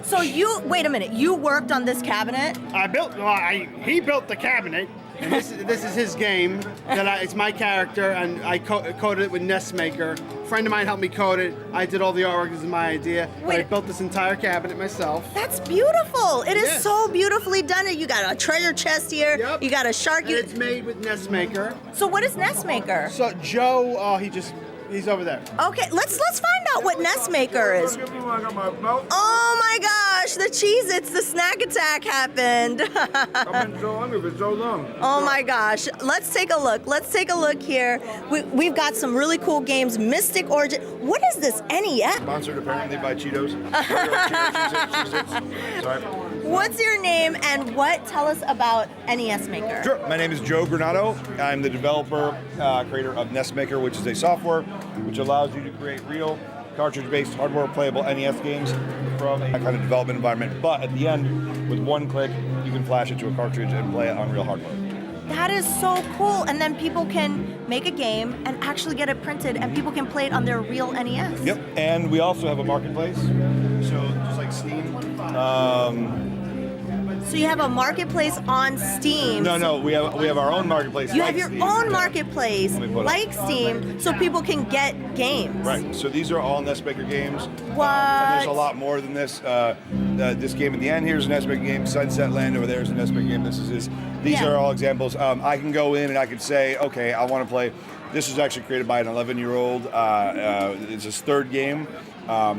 So wait a minute, you worked on this cabinet? He built the cabinet. And this is his game. It's my character, and I coded it with Nestmaker. A friend of mine helped me code it. I did all the artwork. This is my idea. But I built this entire cabinet myself. That's beautiful. It is so beautifully done. You got a treasure chest here. Yep. You got a shark. And it's made with Nestmaker. So what is Nestmaker? So Joe, he's over there. Okay, let's find out what Nestmaker is. Oh my gosh, the Cheez-Its, the snack attack happened. I've been so hungry for so long. Oh my gosh, let's take a look. Let's take a look here. We've got some really cool games. Mystic Origin. What is this, NES? Sponsored apparently by Cheetos. Sorry. What's your name and tell us about NES Maker? Sure. My name is Joe Granato. I'm the developer, creator of Nestmaker, which is a software which allows you to create real cartridge-based hardware playable NES games from a kind of development environment. But at the end, with one click, you can flash it to a cartridge and play it on real hardware. That is so cool. And then people can make a game and actually get it printed, and people can play it on their real NES. Yep. And we also have a marketplace. So just like Steam. So you have a marketplace on Steam. No, we have our own marketplace. You have your own marketplace, like Steam, so people can get games. Right. So these are all Nestmaker games. What? And there's a lot more than this. This game at the end, here's a Nestmaker game. Sunset Land over there is a Nestmaker game. These are all examples. I can go in and I can say, okay, I want to play. This was actually created by an 11-year-old. It's his third game.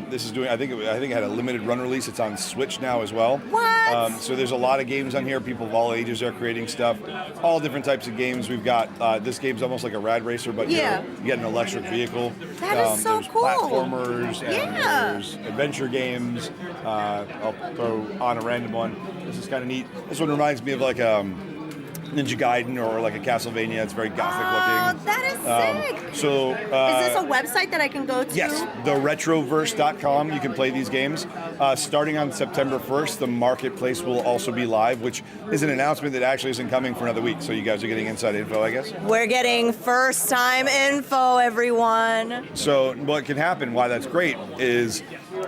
This is doing. I think it had a limited run release. It's on Switch now as well. What? So there's a lot of games on here. People of all ages are creating stuff. All different types of games. We've got this game's almost like a rad racer, but you get an electric vehicle. That is so there's cool. Platformers and there's adventure games. I'll throw on a random one. This is kind of neat. This one reminds me of like Ninja Gaiden or like a Castlevania. It's very gothic looking. Oh, that is sick. Is this a website that I can go to? Yes, theretroverse.com. You can play these games. Starting on September 1st, the marketplace will also be live, which is an announcement that actually isn't coming for another week. So you guys are getting inside info, I guess. We're getting first time info, everyone. So what can happen, why that's great, is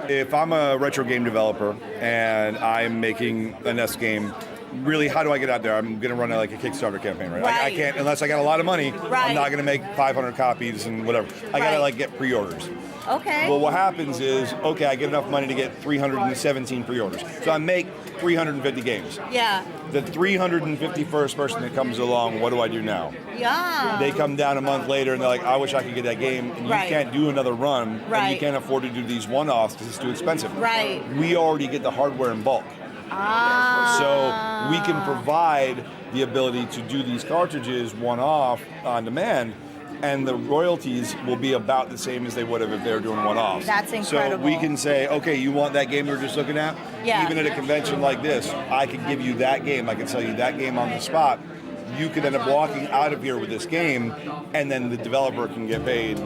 if I'm a retro game developer and I'm making a NES game, really, how do I get out there? I'm going to run a Kickstarter campaign, right? I can't, unless I got a lot of money, I'm not going to make 500 copies and whatever. I got to get pre-orders. Okay. Well, what happens is, okay, I get enough money to get 317 pre-orders. So I make 350 games. Yeah. The 351st person that comes along, what do I do now? Yeah. They come down a month later and they're like, I wish I could get that game. And you can't do another run. And you can't afford to do these one-offs because it's too expensive. Right. We already get the hardware in bulk. So we can provide the ability to do these cartridges one-off on demand, and the royalties will be about the same as they would have if they were doing one-offs. That's incredible. So we can say, okay, you want that game we were just looking at? Yeah. Even at a convention like this, I can give you that game. I can sell you that game on the spot. You could end up walking out of here with this game, and then the developer can get paid.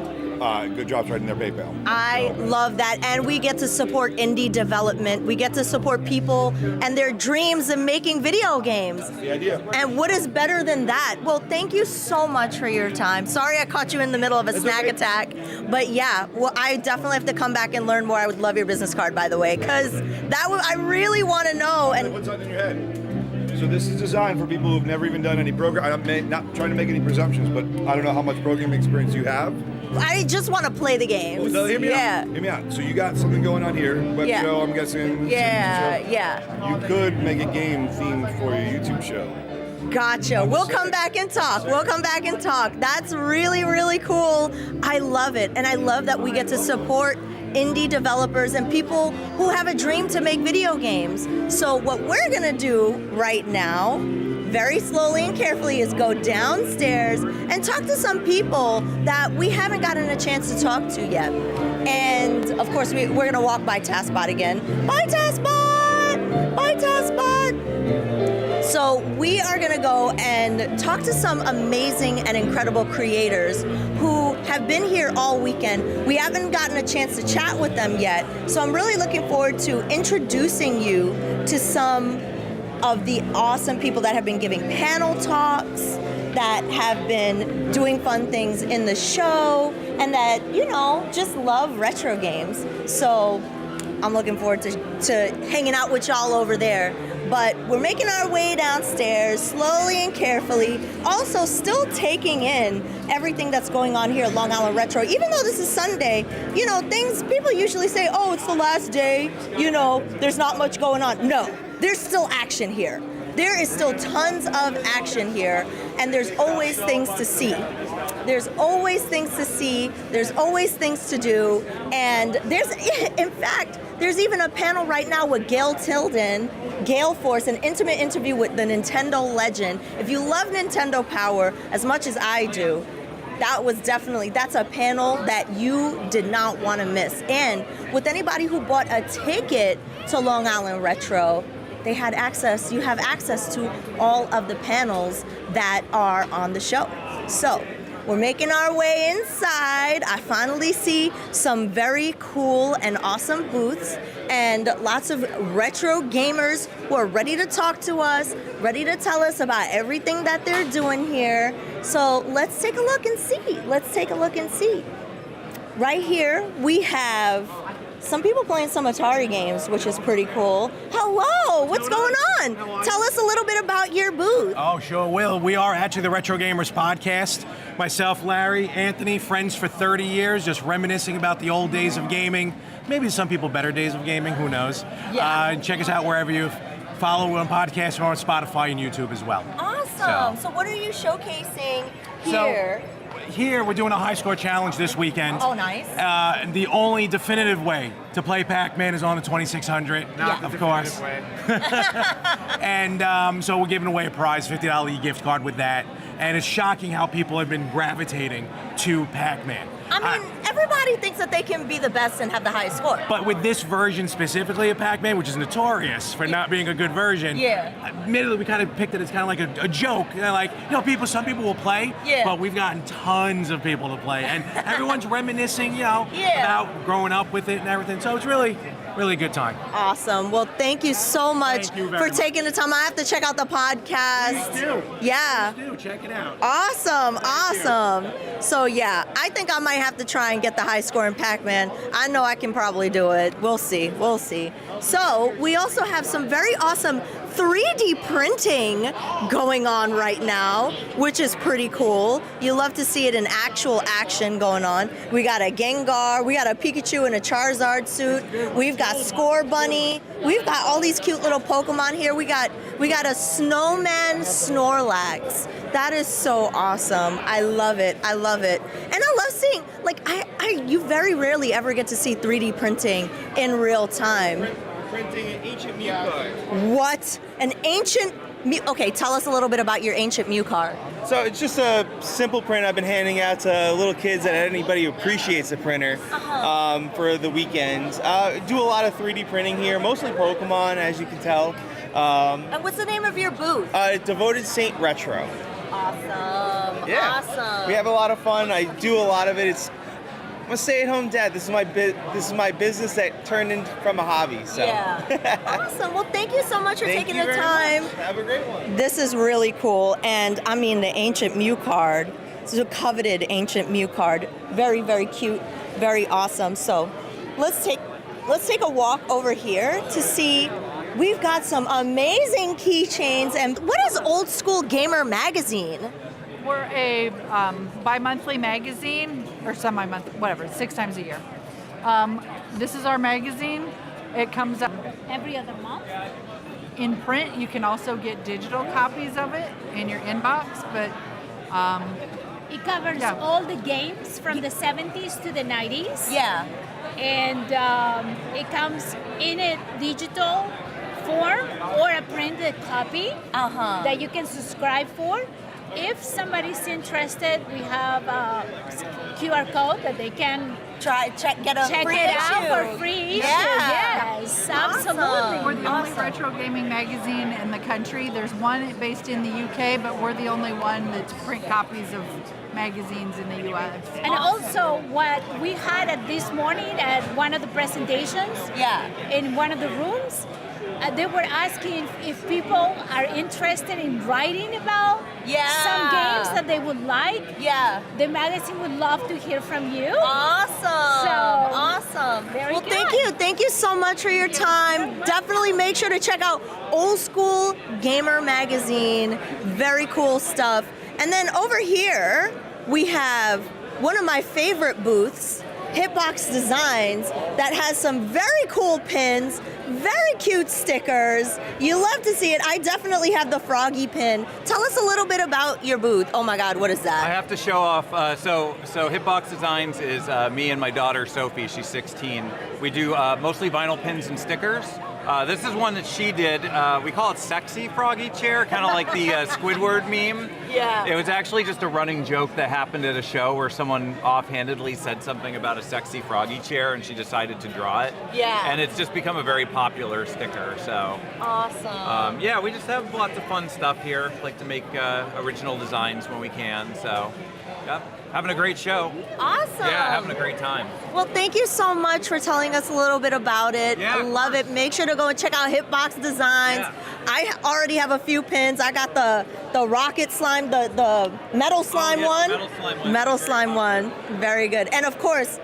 Good drops right in their PayPal. I love that, and we get to support indie development. We get to support people and their dreams of making video games. That's the idea. And what is better than that? Well, thank you so much for your time. Sorry I caught you in the middle of a snack attack, but yeah, well, I definitely have to come back and learn more. I would love your business card, by the way, because I really want to know. And what's on in your head? So this is designed for people who've never even done any program. I'm not trying to make any presumptions, but I don't know how much programming experience you have. I just want to play the games. Well, hear me out. Hear me out. So you got something going on here. Web show, I'm guessing. Yeah. You could make a game themed for your YouTube show. Gotcha. We'll come back and talk. That's really, really cool. I love it. And I love that we get to support indie developers and people who have a dream to make video games. So what we're going to do right now, very slowly and carefully is go downstairs and talk to some people that we haven't gotten a chance to talk to yet. And of course, we're going to walk by Tasbot again. Bye, Tasbot! Bye, Tasbot! So we are going to go and talk to some amazing and incredible creators who have been here all weekend. We haven't gotten a chance to chat with them yet. So I'm really looking forward to introducing you to some of the awesome people that have been giving panel talks, that have been doing fun things in the show, and that, you know, just love retro games. So I'm looking forward to hanging out with y'all over there. But we're making our way downstairs slowly and carefully, also still taking in everything that's going on here at Long Island Retro. Even though this is Sunday, you know, people usually say, oh, it's the last day, you know, there's not much going on. No, there's still action here. There is still tons of action here, and there's always things to see. There's always things to see, there's always things to do, and in fact, there's even a panel right now with Gail Tilden, Gale Force, an intimate interview with the Nintendo legend. If you love Nintendo Power as much as I do, that's a panel that you did not want to miss. And with anybody who bought a ticket to Long Island Retro, you have access to all of the panels that are on the show. So we're making our way inside. I finally see some very cool and awesome booths and lots of retro gamers who are ready to talk to us, ready to tell us about everything that they're doing here. So let's take a look and see. Right here, we have some people playing some Atari games, which is pretty cool. Hello, what's going on? Tell us a little bit about your booth. Oh, sure will. We are actually the Retro Gamers Podcast. Myself, Larry, Anthony, friends for 30 years, just reminiscing about the old days of gaming. Maybe some people better days of gaming, who knows. Yeah. Check us out wherever you follow on podcasts or on Spotify and YouTube as well. Awesome. So what are you showcasing here? Here, we're doing a high score challenge this weekend. Oh, nice. The only definitive way to play Pac-Man is on the 2600, of course. And so we're giving away a prize, $50 gift card with that. And it's shocking how people have been gravitating to Pac-Man. I mean, everybody thinks that they can be the best and have the highest score. But with this version specifically of Pac-Man, which is notorious for not being a good version, admittedly, we kind of picked it as kind of like a joke. You know, like, you know, some people will play, but we've gotten tons of people to play. And everyone's reminiscing, you know, about growing up with it and everything. So it's really a good time. Awesome. Well, thank you so much for taking the time. I have to check out the podcast. Please do. Yeah. Please do. Check it out. Awesome. So yeah, I think I might have to try and get the high score in Pac-Man. I know I can probably do it. We'll see. So we also have some very awesome 3D printing going on right now, which is pretty cool. You love to see it in actual action going on. We got a Gengar, we got a Pikachu in a Charizard suit, we've got Score Bunny, we've got all these cute little Pokemon here. We got a snowman Snorlax. That is so awesome. I love it. And I love seeing, like, you very rarely ever get to see 3D printing in real time. Printing an ancient Mew card. What? An ancient Mew? Okay, tell us a little bit about your ancient Mew card. So it's just a simple print I've been handing out to little kids and anybody who appreciates a printer for the weekend. Do a lot of 3D printing here, mostly Pokemon, as you can tell. And what's the name of your booth? Devoted Saint Retro. Awesome. Yeah. Awesome. We have a lot of fun. I do a lot of it. I'm a stay-at-home dad. This is my business that turned into from a hobby. So. Yeah. Awesome. Well, thank you so much for taking the time. Have a great one. This is really cool, and I mean the ancient Mew card. This is a coveted ancient Mew card. Very, very cute. Very awesome. So, let's take a walk over here to see. We've got some amazing keychains. And what is Old School Gamer Magazine? We're a bi-monthly magazine, or semi-monthly, whatever, 6 times a year. This is our magazine. It comes out every other month. In print. You can also get digital copies of it in your inbox, but it covers all the games from the 70s to the 90s. Yeah. And it comes in a digital form or a printed copy that you can subscribe for. If somebody's interested, we have a QR code that they can check get a check free it out issue. for free. Yeah. Yes, Awesome. absolutely. We're the only retro gaming magazine in the country. There's one based in the UK, but we're the only one that's print copies of magazines in the US. And also, what we had at this morning at one of the presentations, in one of the rooms, they were asking if people are interested in writing about some games that they would like. Yeah, the magazine would love to hear from you. Awesome. Very well, good. thank you so much for your time. Definitely make sure to check out Old School Gamer Magazine. Very cool stuff. And then over here, we have one of my favorite booths, Hitbox Designs, that has some very cool pins, very cute stickers. You love to see it. I definitely have the Froggy pin. Tell us a little bit about your booth. Oh my God, what is I that? have to show off, so Hitbox Designs is me and my daughter Sophie, she's 16. We do mostly vinyl pins and stickers. This is one that she did. We call it Sexy Froggy Chair, kind of like the Squidward meme. Yeah. It was actually just a running joke that happened at a show where someone offhandedly said something about a sexy froggy chair and she decided to draw it. Yeah. And it's just become a very popular sticker, so. Awesome. Yeah, we just have lots of fun stuff here. Like to make original designs when we can, so. Yep. Having a great show. Awesome. Yeah, having a great time. Well, thank you so much for telling us a little bit about it. I love it. Make sure to go and check out Hitbox Designs. I already have a few pins. I got the rocket slime, the metal slime one. Metal slime one. Metal slime one. Very good. And of course,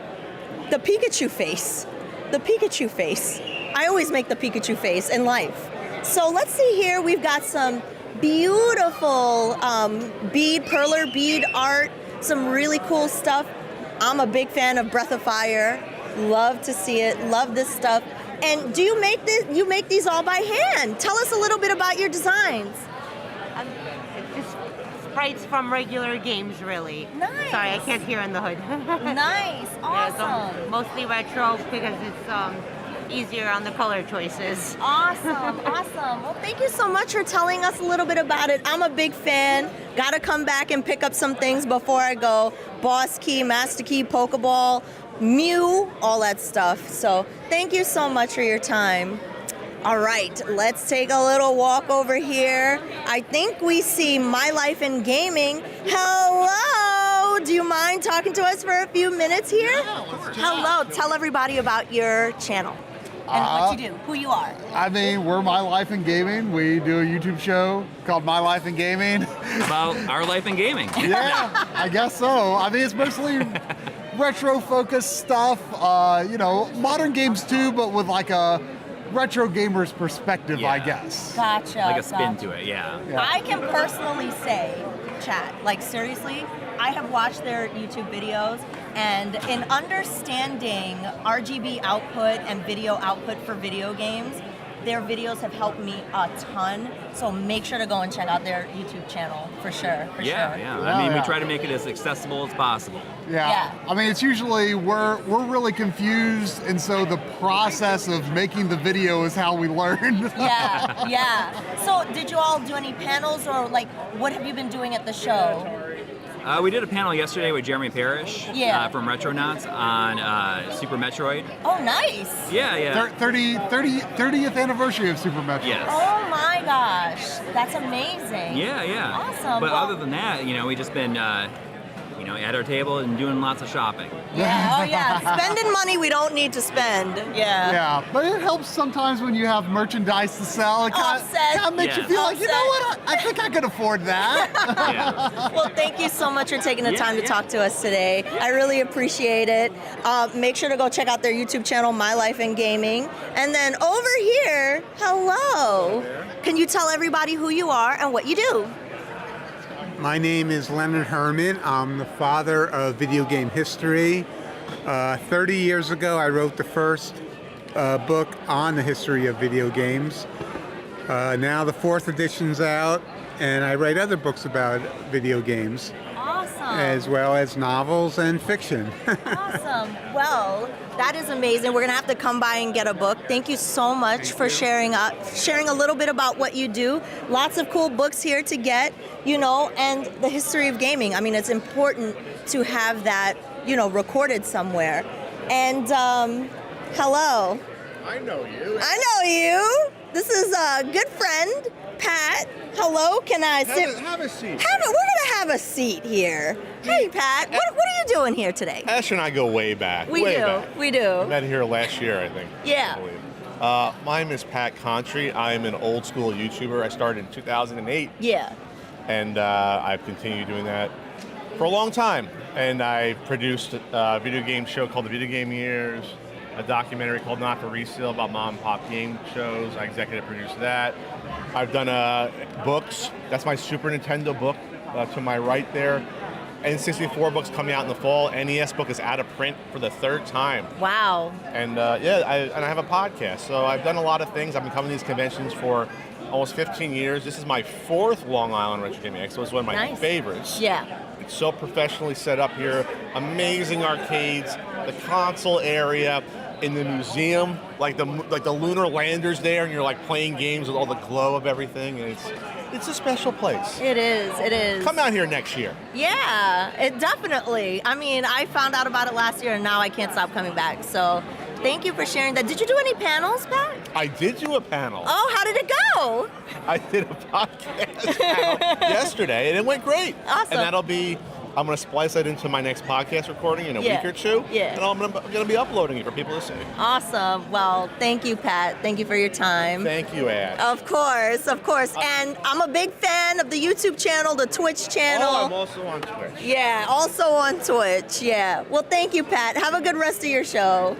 the Pikachu face. The Pikachu face. I always make the Pikachu face in life. So let's see here. We've got some beautiful perler bead art. Some really cool stuff. I'm a big fan of Breath of Fire. Love to see it. Love this stuff. And do you make this? You make these all by hand? Tell us a little bit about your designs. Just sprites from regular games, really. Nice. Sorry, I can't hear in the hood. Nice. Awesome. Yeah, so mostly retro because it's easier on the color choices. Awesome. Well, thank you so much for telling us a little bit about it. I'm a big fan. Gotta come back and pick up some things before I go. Boss Key, Master Key, Pokeball, Mew, all that stuff. So thank you so much for your time. All right, let's take a little walk over here. I think we see My Life in Gaming. Hello! Do you mind talking to us for a few minutes here? Yeah, let's chat. Hello, tell everybody about your channel and what you do, who you are. I mean, we're My Life in Gaming. We do a YouTube show called My Life in Gaming. About our life in gaming. Yeah, I guess so. I mean, it's mostly retro-focused stuff. Modern games too, but with like a retro gamer's perspective, I guess. Gotcha. Like a spin gotcha. to it, yeah. I can personally say, chat, like seriously, I have watched their YouTube videos, and in understanding RGB output and video output for video games, their videos have helped me a ton. So make sure to go and check out their YouTube channel for sure. Yeah. I mean, we try to make it as accessible as possible. Yeah. I mean, it's usually we're really confused, and so the process of making the video is how we learn. Yeah. So did you all do any panels, or like what have you been doing at the show? We did a panel yesterday with Jeremy Parrish from Retronauts on Super Metroid. Oh, nice. Yeah. 30th anniversary of Super Metroid. Yes. Oh my gosh, that's amazing. Yeah. Awesome. But Well, other than that, we've just been, at our table and doing lots of shopping. spending money we don't need to spend. Yeah, but it helps sometimes when you have merchandise to sell. It kind of makes you feel like, you know what, I think I could afford that. Well, thank you so much for taking the time to talk to us today. I really appreciate it. Make sure to go check out their YouTube channel, My Life in Gaming. And then over here, hello. Can you tell everybody who you are and what you do? My name is Leonard Herman. I'm the father of video game history. 30 years ago, I wrote the first book on the history of video games. Now the 4th edition's out, and I write other books about video games. Awesome. as well as novels and fiction. Awesome. Well, that is amazing. We're gonna have to come by and get a book. Thank you so much for sharing a little bit about what you do. Lots of cool books here to get, and the history of gaming. I mean, it's important to have that, recorded somewhere. And hello. I know you. I know you. This is a good friend, Pat. Hello, can I sit? Have a seat. We're gonna have a seat here. Hey, Pat, what are you doing here today? Ash and I go way back. We do. We met here last year, I think. Yeah. I believe. My name is Pat Contry. I'm an old school YouTuber. I started in 2008. Yeah. And I've continued doing that for a long time. And I produced a video game show called The Video Game Years, a documentary called Not for Resale about mom and pop game shows. I executive produced that. I've done books. That's my Super Nintendo book to my right there. N64 book's coming out in the fall. NES book is out of print for the 3rd time. Wow. And I have a podcast. So I've done a lot of things. I've been coming to these conventions for almost 15 years. This is my 4th Long Island Retro Gaming Expo. It's one of my favorites. Yeah. It's so professionally set up here. Amazing arcades, the console area, in the museum, like the lunar landers there, and you're like playing games with all the glow of everything, and it's a special place. It is. Come out here next year. Yeah, it definitely. I mean, I found out about it last year, and now I can't stop coming back. So, thank you for sharing that. Did you do any panels, Pat? I did do a panel. Oh, how did it go? I did a podcast panel yesterday, and it went great. Awesome. And I'm going to splice that into my next podcast recording in a week or two. Yeah. And I'm going to be uploading it for people to see. Awesome. Well, thank you, Pat. Thank you for your time. Thank you, Ash. Of course. And I'm a big fan of the YouTube channel, the Twitch channel. Oh, I'm also on Twitch. Yeah, also on Twitch. Yeah. Well, thank you, Pat. Have a good rest of your show.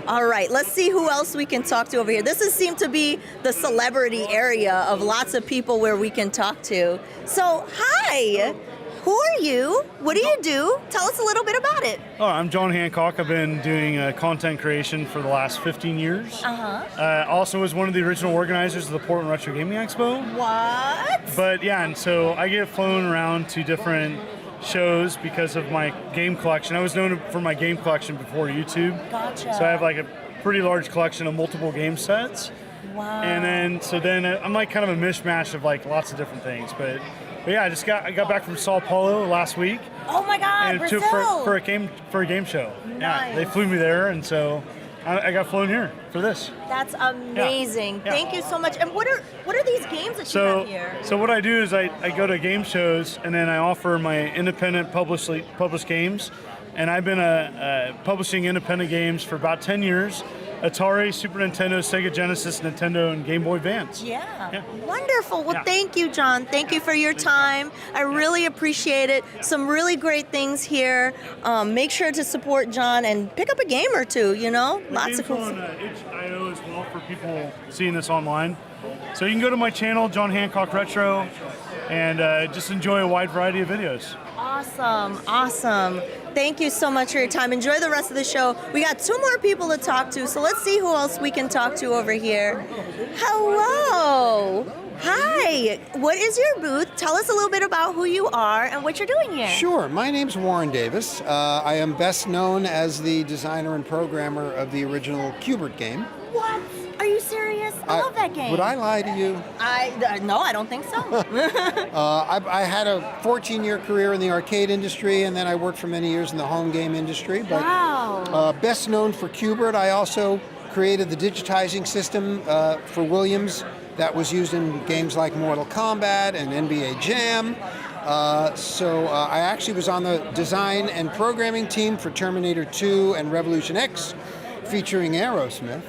All right, let's see who else we can talk to over here. This seems to be the celebrity area of lots of people where we can talk to. So, hi. Who are you? What do you do? Tell us a little bit about it. Oh, I'm John Hancock. I've been doing content creation for the last 15 years. Also was one of the original organizers of the Portland Retro Gaming Expo. What? But yeah, and so I get flown around to different shows because of my game collection. I was known for my game collection before YouTube. Gotcha. So I have like a pretty large collection of multiple game sets. Wow. And then I'm like kind of a mishmash of like lots of different things. But yeah, I got back from Sao Paulo last week. Oh my God, and Brazil! for a game show. Nice. Yeah, they flew me there, and so I got flown here for this. That's amazing. Yeah. Thank you so much. And what are these games that you have here? So what I do is I go to game shows, and then I offer my independent published games. And I've been publishing independent games for about 10 years. Atari, Super Nintendo, Sega Genesis, Nintendo, and Game Boy Advance. Yeah. Wonderful. Well, thank you, John. Thank you for your time. I really appreciate it. Some really great things here. Make sure to support John and pick up a game or two, Lots of cool stuff. on itch.io as well for people seeing this online. So you can go to my channel, John Hancock Retro, and just enjoy a wide variety of videos. Awesome. Thank you so much for your time. Enjoy the rest of the show. We got 2 more people to talk to, so let's see who else we can talk to over here. Hello. Hi. What is your booth? Tell us a little bit about who you are and what you're doing here. Sure. My name's Warren Davis. I am best known as the designer and programmer of the original Q*bert game. What? Are you serious? I love that game. Would I lie to you? No, I don't think so. I had a 14-year career in the arcade industry, and then I worked for many years in the home game industry. But, wow. Best known for Q*bert, I also created the digitizing system for Williams that was used in games like Mortal Kombat and NBA Jam. So I actually was on the design and programming team for Terminator 2 and Revolution X, featuring Aerosmith.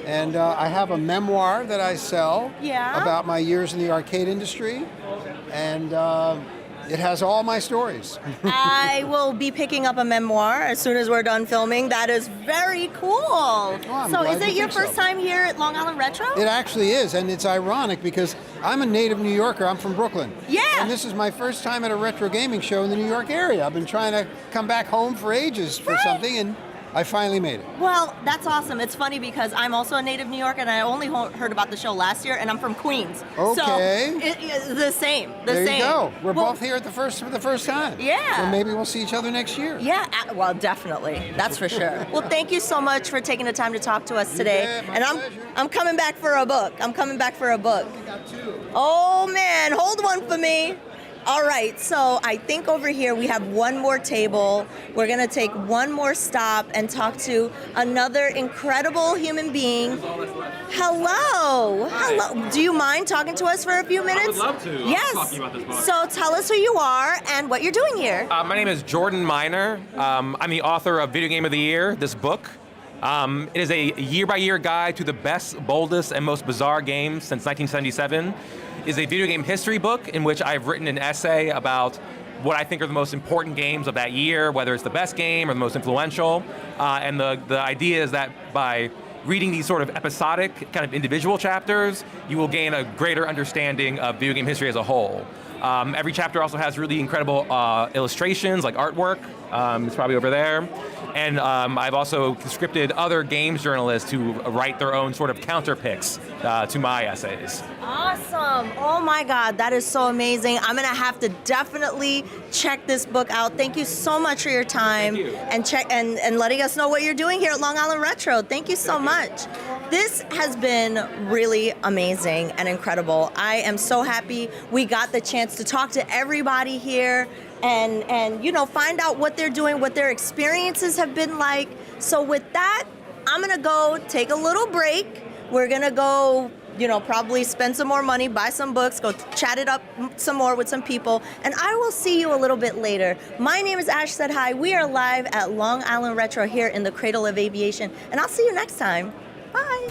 And I have a memoir that I sell about my years in the arcade industry, and it has all my stories. I will be picking up a memoir as soon as we're done filming. That is very cool. So is it your first time here at Long Island Retro? It actually is, and it's ironic because I'm a native New Yorker. I'm from Brooklyn. Yeah. And this is my first time at a retro gaming show in the New York area. I've been trying to come back home for ages for something, and I finally made it. Well, that's awesome. It's funny because I'm also a native New Yorker, and I only heard about the show last year, and I'm from Queens. Okay. So it's the same. There you go. We're both here for the first time. Yeah. Well, maybe we'll see each other next year. Yeah, well, definitely. That's for sure. Well, thank you so much for taking the time to talk to us today. bet, my And I'm coming back for a book. I'm coming back for a book. Oh, man. Hold one for me. All right, so I think over here we have one more table. We're gonna take one more stop and talk to another incredible human being. Hello. Hello. Do you mind talking to us for a few minutes? I would love to. Yes. Talking about this book. So tell us who you are and what you're doing here. My name is Jordan Miner. I'm the author of Video Game of the Year, this book. It is a year-by-year guide to the best, boldest, and most bizarre games since 1977. It is a video game history book in which I've written an essay about what I think are the most important games of that year, whether it's the best game or the most influential. And the idea is that by reading these sort of episodic, kind of individual chapters, you will gain a greater understanding of video game history as a whole. Every chapter also has really incredible illustrations, like artwork. It's probably over there. And I've also conscripted other games journalists to write their own sort of counter picks to my essays. Awesome. Oh my God, that is so amazing. I'm gonna have to definitely check this book out. Thank you so much for your time. Thank you. and letting us know what you're doing here at Long Island Retro. Thank you so much. This has been really amazing and incredible. I am so happy we got the chance to talk to everybody here and you know, find out what they're doing, what their experiences have been like. So with that, I'm gonna go take a little break. We're gonna go, you know, probably spend some more money, buy some books, go chat it up some more with some people, and I will see you a little bit later. My name is Ash Said Hi. We are live at Long Island Retro here in the Cradle of Aviation, and I'll see you next time. Bye.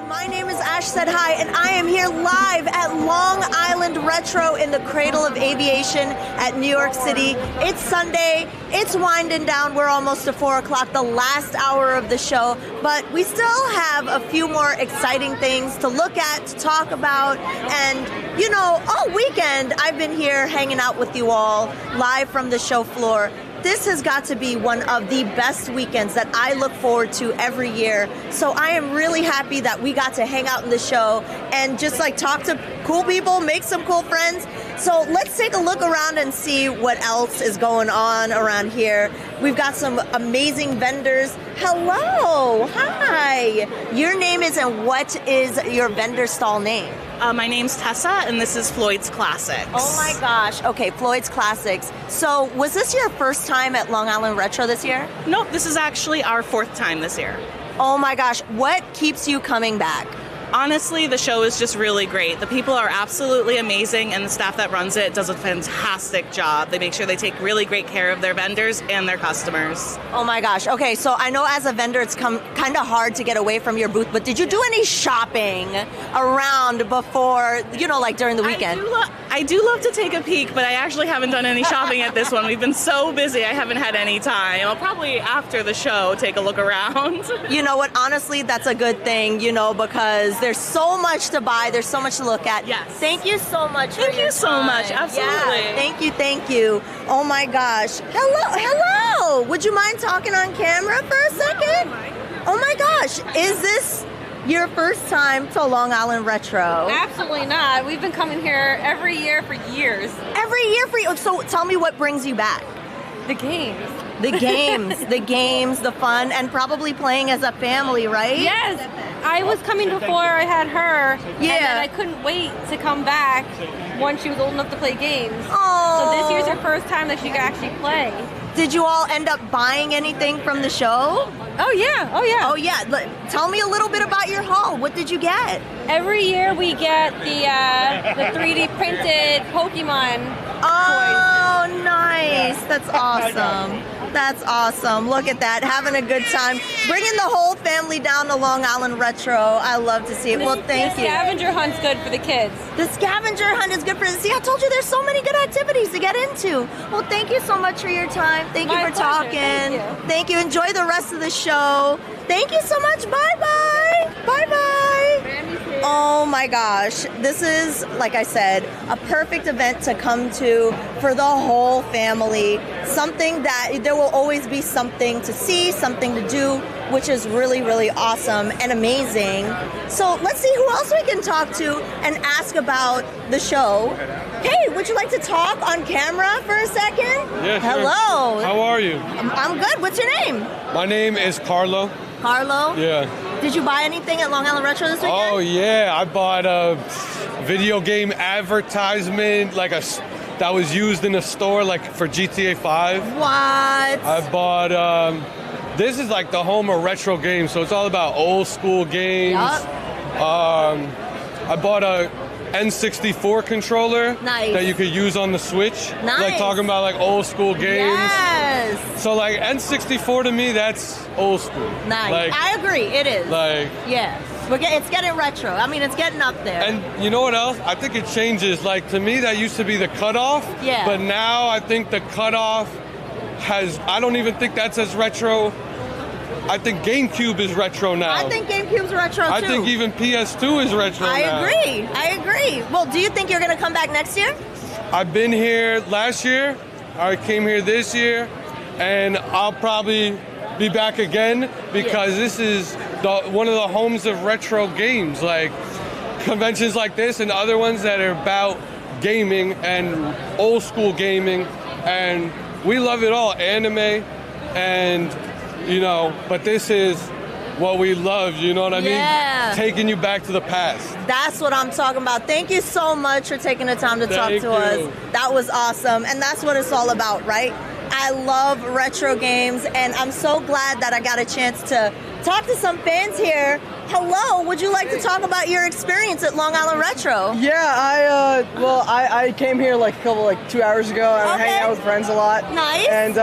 My name is Ash Said Hi, and I am here live at Long Island Retro in the cradle of aviation at New York City. It's Sunday, it's winding down, we're almost to 4 o'clock, the last hour of the show, but we still have a few more exciting things to look at, to talk about, and you know, all weekend I've been here hanging out with you all live from the show floor. This has got to be one of the best weekends that I look forward to every year. So I am really happy that we got to hang out in the show and just like talk to cool people, make some cool friends. So let's take a look around and see what else is going on around here. We've got some amazing vendors. Hello, hi. Your name is, and what is your vendor stall name? My name's Tessa, and this is Floyd's Classics. Oh my gosh. Okay, Floyd's Classics. So was this your first time at Long Island Retro this year? Nope, this is actually our 4th time this year. Oh my gosh. What keeps you coming back? Honestly, the show is just really great. The people are absolutely amazing, and the staff that runs it does a fantastic job. They make sure they take really great care of their vendors and their customers. Oh my gosh. Okay, so I know as a vendor it's kind of hard to get away from your booth, but did you do any shopping around before, you know, like during the weekend? I do love to take a peek, but I actually haven't done any shopping at this one. We've been so busy, I haven't had any time. I'll probably, after the show, take a look around. You know what? Honestly, that's a good thing, you know, because there's so much to buy, there's so much to look at. Yes. Thank you so much for your Thank you so time. much, absolutely. Yeah, thank you. Oh my gosh. Hello. Would you mind talking on camera for a second? Oh my gosh. Is this your first time to Long Island Retro? Absolutely not. We've been coming here every year for years. Every year for you? So tell me what brings you back. The games. The games, the fun, and probably playing as a family, right? Yes. I was coming before I had her, Yeah. and then I couldn't wait to come back once she was old enough to play games. Oh. So this year's her first time that she could actually play. Did you all end up buying anything from the show? Oh yeah. Oh yeah. Tell me a little bit about your haul. What did you get? Every year we get the 3D printed Pokemon Oh, toys. nice. That's awesome. That's awesome. Look at that. Having a good time. Bringing the whole family down to Long Island Retro. I love to see it. Well, thank you. The scavenger hunt's good for the kids. The scavenger hunt is good for the... See, I told you there's so many good activities to get into. Well, thank you so much for your time. Thank you My for pleasure. talking. Thank you. Enjoy the rest of the show. Thank you so much. Bye-bye. Bye-bye. Oh my gosh. This is, like I said, a perfect event to come to for the whole family. Something that there will always be something to see, something to do, which is really, really awesome and amazing. So let's see who else we can talk to and ask about the show. Hey, would you like to talk on camera for a second? Yeah, sure. Hello. How are you? I'm good. What's your name? My name is Carlo. Carlo? Yeah. Did you buy anything at Long Island Retro this weekend? Oh yeah, I bought a video game advertisement that was used in a store like for GTA 5. What? I bought this is like the home of retro games, so it's all about old school games. Yup. I bought a N64 controller that you could use on the Switch. Nice. Like talking about like old school games. Yes. So like N64 to me, that's old school. Nice. Like, I agree. It is. Like, yes. It's getting retro. I mean, it's getting up there. and you know what else? I think it changes. Like to me, that used to be the cutoff. Yeah. But now I think the cutoff I don't even think that's as retro. I think GameCube is retro now. I think GameCube's retro too. I think even PS2 is retro now. I agree. Well, do you think you're going to come back next year? I've been here last year. I came here this year, and I'll probably be back again because this is one of the homes of retro games, like conventions like this and other ones that are about gaming and old school gaming, and we love it all, anime, and but this is what we love, you know what I mean? Taking you back to the past. That's what I'm talking about. Thank you so much for taking the time to talk to us. That was awesome. And that's what it's all about, right? I love retro games, and I'm so glad that I got a chance to talk to some fans here. Hello, would you like to talk about your experience at Long Island Retro? Yeah, I came here like 2 hours ago. I'm hanging out with friends a lot. Nice. And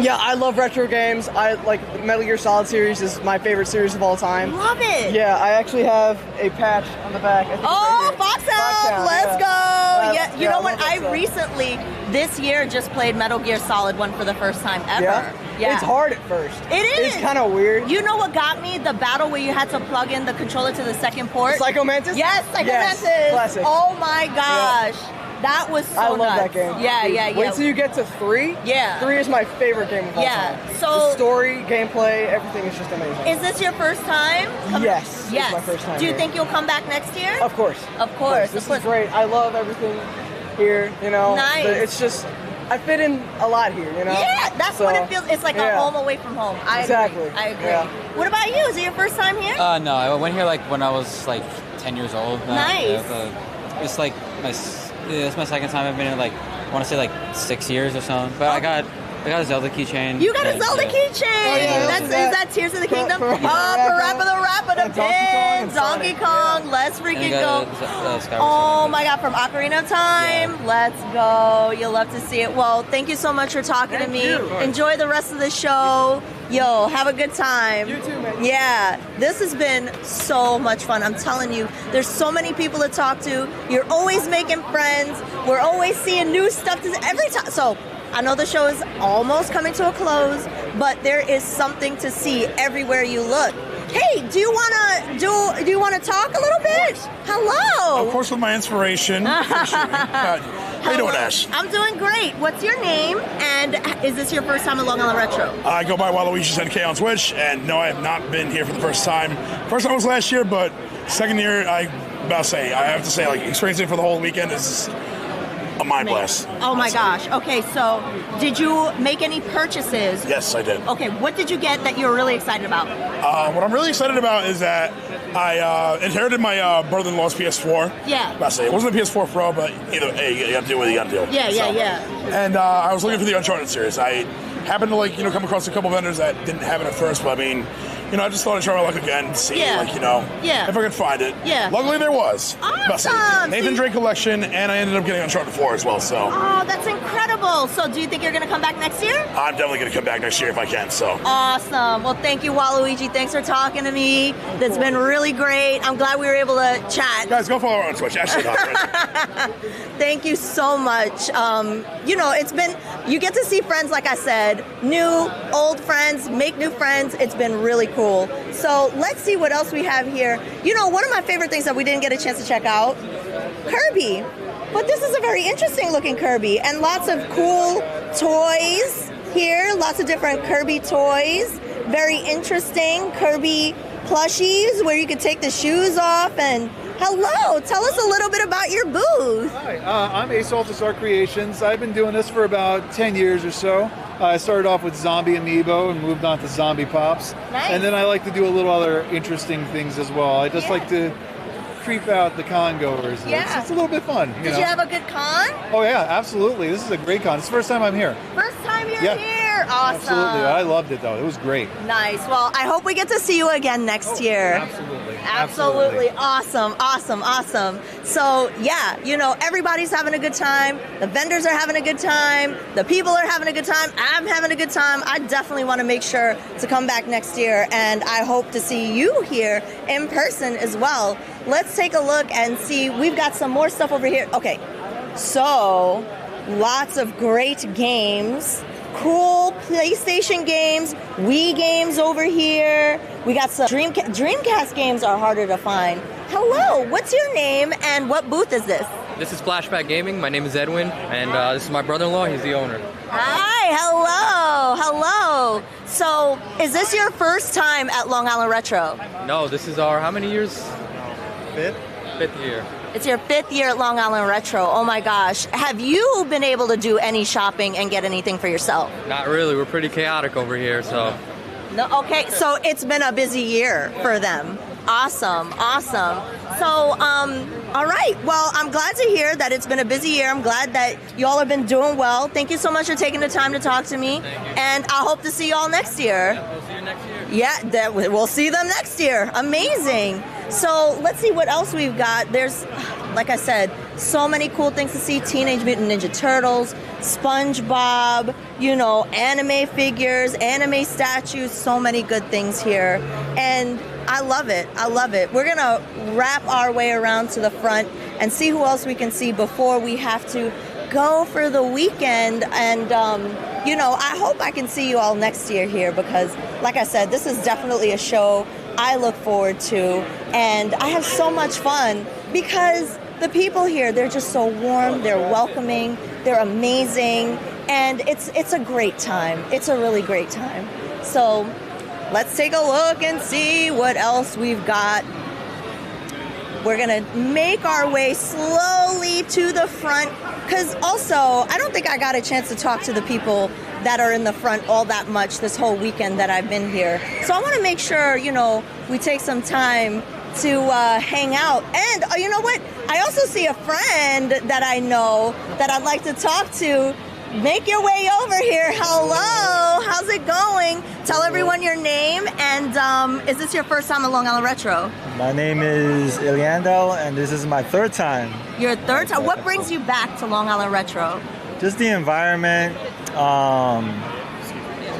Yeah, I love retro games. I like the Metal Gear Solid series is my favorite series of all time. Love it. Yeah, I actually have a patch on the back. I think Oh, Foxhound, let's go. Yeah, you know what? love that I stuff. recently, this year, just played Metal Gear Solid 1 for the first time ever. Yeah? It's hard at first. It is. It's kind of weird. You know what got me? The battle where you had to plug in the controller to the second port. Psycho Mantis? Yes, Psycho Yes, Mantis. classic. Oh my gosh. That was so I love nuts. that game. Yeah. Wait till you get to 3. Yeah. 3 is my favorite game of all time. So the story, gameplay, everything is just amazing. Is this your first time? Yes. Yes. It's my first time Do you here. think you'll come back next year? Of course. Of course. This is great. I love everything here, you know. Nice. It's just, I fit in a lot here, you know. Yeah, that's what it feels. It's like a home away from home. I Exactly. agree. I agree. Yeah. What about you? Is it your first time here? No, I went here like when I was like 10 years old. Nice. It's like it's my second time. I've been here like I want to say like 6 years or something. But I got a Zelda keychain. You got a and, Zelda keychain! Is that Tears of the Kingdom? Parappa the Rapper, the Pin, Donkey Kong, let's freaking go. Oh my god, from Ocarina of Time. Let's go. You'll love to see it. Well, thank you so much for talking to me. Enjoy the rest of the show. Yo, have a good time. You too, man. Yeah, this has been so much fun. I'm telling you, there's so many people to talk to. You're always making friends. We're always seeing new stuff every time. So I know the show is almost coming to a close, but there is something to see everywhere you look. Hey, do you wanna talk a little bit? Hello. Of course, with my inspiration. How you doing, Ash? I'm doing great. What's your name? And is this your first time at Long Island Retro? I go by Waluigi's NK on Twitch, and no, I have not been here for the first time. First time was last year, but second year, I have to say, like, experiencing it for the whole weekend is a mind blast. Oh my gosh. Okay, so did you make any purchases? Yes, I did. Okay, what did you get that you were really excited about? What I'm really excited about is that I inherited my brother-in-law's PS4. Yeah. I say it wasn't a PS4 Pro, but either hey, you got to do what you got to do. Yeah. And I was looking for the Uncharted series. I happened to come across a couple vendors that didn't have it at first, but I mean, I just thought I'd try my luck again and see, if I could find it. Yeah. Luckily, there was. Awesome. Nathan Drake collection, and I ended up getting Uncharted 4 as well. So. Oh, that's incredible. So, do you think you're going to come back next year? I'm definitely going to come back next year if I can. So. Awesome. Well, thank you, Waluigi. Thanks for talking to me. That's been really great. I'm glad we were able to chat. Guys, go follow her on Twitch. Ashley Thank you so much. It's been, you get to see friends, like I said, new, old friends, make new friends. It's been really cool. So let's see what else we have here. One of my favorite things that we didn't get a chance to check out, Kirby. But this is a very interesting looking Kirby, and lots of cool toys here, lots of different Kirby toys. Very interesting Kirby plushies where you could take the shoes off. And hello, tell us a little bit about your booth. Hi, I'm Ace Altusar Creations. I've been doing this for about 10 years or so. I started off with Zombie Amiibo and moved on to Zombie Pops. Nice. And then I like to do a little other interesting things as well. I just like to creep out the con goers. Yeah. It's a little bit fun. Did you have a good con? Oh yeah, absolutely. This is a great con. It's the first time I'm here. First time you're Yeah. here. Awesome. Absolutely. I loved it though. It was great. Nice. Well, I hope we get to see you again next year. Absolutely. Awesome. So, yeah, everybody's having a good time. The vendors are having a good time. The people are having a good time. I'm having a good time. I definitely want to make sure to come back next year, and I hope to see you here in person as well. Let's take a look and see. We've got some more stuff over here. Okay, so lots of great games. Cool PlayStation games, Wii games over here. We got some Dreamcast games are harder to find. Hello, what's your name and what booth is this? This is Flashback Gaming. My name is Edwin, and this is my brother-in-law. He's the owner. Hi, hello. So, is this your first time at Long Island Retro? No, this is our, how many years? Fifth year. It's your 5th year at Long Island Retro. Oh my gosh. Have you been able to do any shopping and get anything for yourself? Not really. We're pretty chaotic over here, so. No, okay, so it's been a busy year for them. Awesome. So, all right. Well, I'm glad to hear that it's been a busy year. I'm glad that you all have been doing well. Thank you so much for taking the time to talk to me. And I hope to see you all next year. We'll see you next year. Yeah, we'll see them next year. Amazing. So let's see what else we've got. There's, like I said, so many cool things to see. Teenage Mutant Ninja Turtles, SpongeBob, you know, anime figures, anime statues, so many good things here. And I love it. I love it. We're going to wrap our way around to the front and see who else we can see before we have to go for the weekend. And, you know, I hope I can see you all next year here because, like I said, this is definitely a show I look forward to. And I have so much fun because the people here, they're just so warm, they're welcoming, they're amazing, and it's a great time. It's a really great time. So let's take a look and see what else we've got. We're gonna make our way slowly to the front because also, I don't think I got a chance to talk to the people that are in the front all that much this whole weekend that I've been here. So I wanna make sure, you know, we take some time to hang out. And you know what? I also see a friend that I know that I'd like to talk to. Make your way over here. Hello, how's it going? Tell everyone your name, and is this your first time at Long Island Retro? My name is Iliandel, and this is my third time. Your third time? What brings you back to Long Island Retro? Just the environment.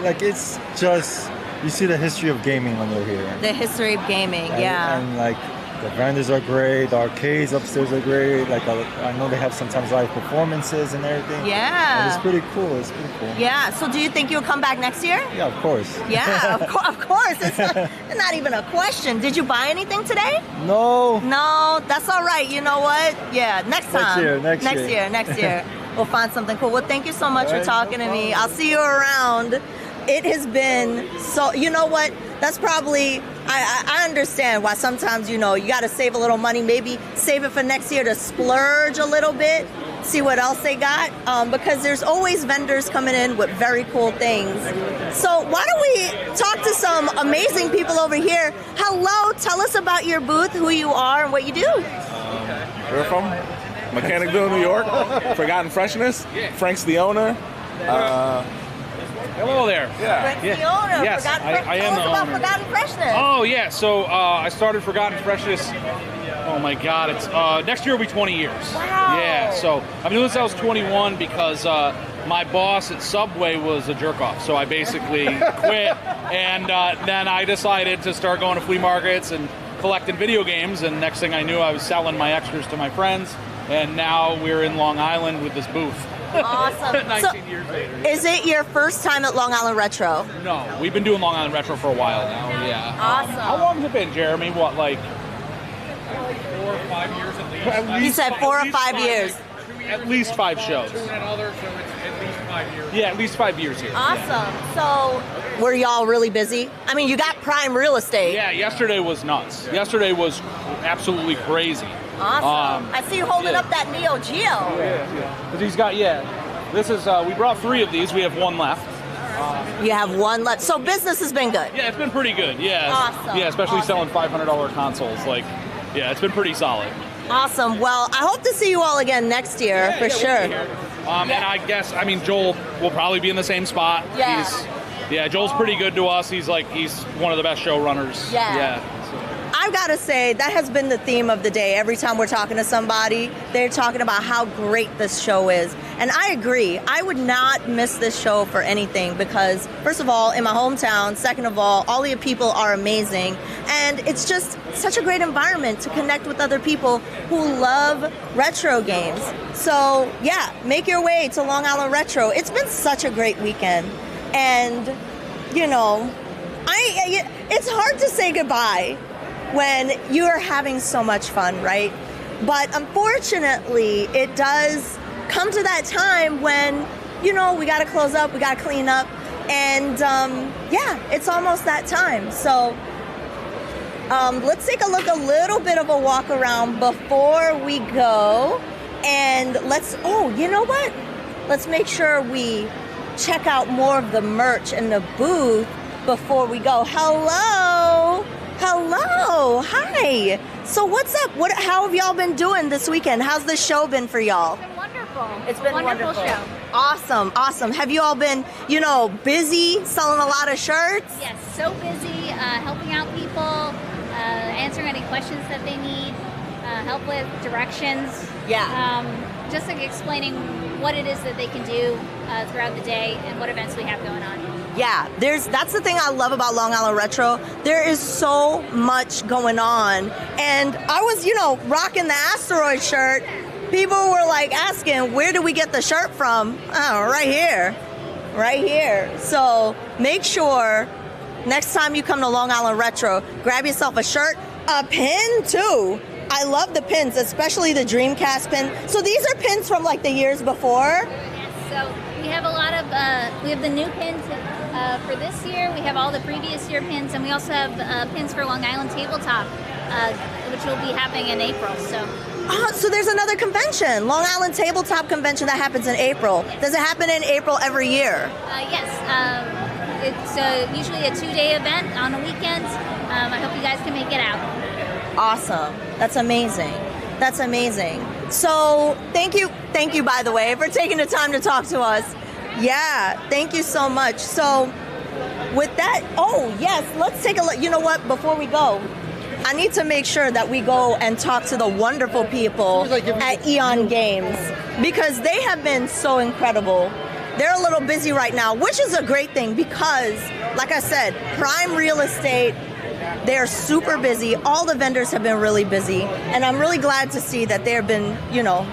Like it's just, you see the history of gaming when you're here. The history of gaming, yeah. And like the vendors are great, the arcades upstairs are great. Like I know they have sometimes live performances and everything. Yeah. And it's pretty cool. It's pretty cool. Yeah. So do you think you'll come back next year? Yeah, of course. Yeah, of course. It's not even a question. Did you buy anything today? No. No, that's all right. You know what? Yeah, next time. Next year. We'll find something cool. Well, thank you so much for talking to me. I'll see you around. It has been so, you know what? That's probably, I understand why sometimes, you know, you got to save a little money, maybe save it for next year to splurge a little bit, see what else they got, because there's always vendors coming in with very cool things. So why don't we talk to some amazing people over here. Hello, tell us about your booth, who you are, and what you do. We're from Mechanicville, New York. Forgotten Freshness. Frank's the owner. Hello there. Frank's the owner. Yes, I am the owner. Forgotten Freshness. Oh yeah, so I started Forgotten Freshness. Oh my God, it's next year will be 20 years. Wow. Yeah, so I've been doing this since I was 21 because my boss at Subway was a jerk off. So I basically quit, and then I decided to start going to flea markets and collecting video games. And next thing I knew, I was selling my extras to my friends. And now we're in Long Island with this booth. Awesome. 19 years later. Is it your first time at Long Island Retro? No, we've been doing Long Island Retro for a while now, yeah. Awesome. How long has it been, Jeremy? What, like 4 or 5 years at least? You said 4 or 5 years. At least 5 shows. Two and other, so it's at least 5 years. Yeah, at least 5 years here. Awesome. So, were y'all really busy? I mean, you got prime real estate. Yeah, yesterday was nuts. Yesterday was absolutely crazy. Awesome. I see you holding up that Neo Geo. Yeah. He's got, this is, we brought 3 of these. We have 1 left. You have 1 left. So business has been good. Yeah, it's been pretty good. Yeah. Awesome. Yeah, especially selling $500 consoles. Like, yeah, it's been pretty solid. Awesome. Well, I hope to see you all again next year, for sure. And I guess, I mean, Joel will probably be in the same spot. Yeah. Joel's pretty good to us. He's one of the best showrunners. Yeah. I've got to say, that has been the theme of the day. Every time we're talking to somebody, they're talking about how great this show is. And I agree. I would not miss this show for anything because, first of all, in my hometown, second of all the people are amazing. And it's just such a great environment to connect with other people who love retro games. So, yeah, make your way to Long Island Retro. It's been such a great weekend. And, you know, it's hard to say goodbye when you're having so much fun, right? But unfortunately, it does come to that time when, you know, we gotta close up, we gotta clean up, and it's almost that time. So let's take a look, a little bit of a walk around before we go, and you know what? Let's make sure we check out more of the merch in the booth before we go. Hello, hi. So what's up? How have y'all been doing this weekend? How's the show been for y'all? It's been wonderful. It's been a wonderful show. Awesome. Have you all been, busy selling a lot of shirts? Yes, so busy helping out people, answering any questions that they need, help with directions. Yeah. Just explaining what it is that they can do throughout the day and what events we have going on. Yeah, that's the thing I love about Long Island Retro. There is so much going on. And I was, rocking the asteroid shirt. People were like asking, where do we get the shirt from? Oh, right here. Right here. So make sure next time you come to Long Island Retro, grab yourself a shirt, a pin too. I love the pins, especially the Dreamcast pin. So these are pins from like the years before? Yes, so we have a lot of, we have the new pins for this year, we have all the previous year pins, and we also have pins for Long Island Tabletop, which will be happening in April, so. So there's another convention, Long Island Tabletop Convention that happens in April. Does it happen in April every year? Yes, it's usually a 2-day event on the weekends. I hope you guys can make it out. Awesome. That's amazing. That's amazing. So thank you, by the way, for taking the time to talk to us. Yeah, thank you so much. So with that, oh yes, let's take a look. You know what, before we go, I need to make sure that we go and talk to the wonderful people at Eon Games, because they have been so incredible. They're a little busy right now, which is a great thing because, like I said, prime real estate, they're super busy. All the vendors have been really busy, and I'm really glad to see that they've been,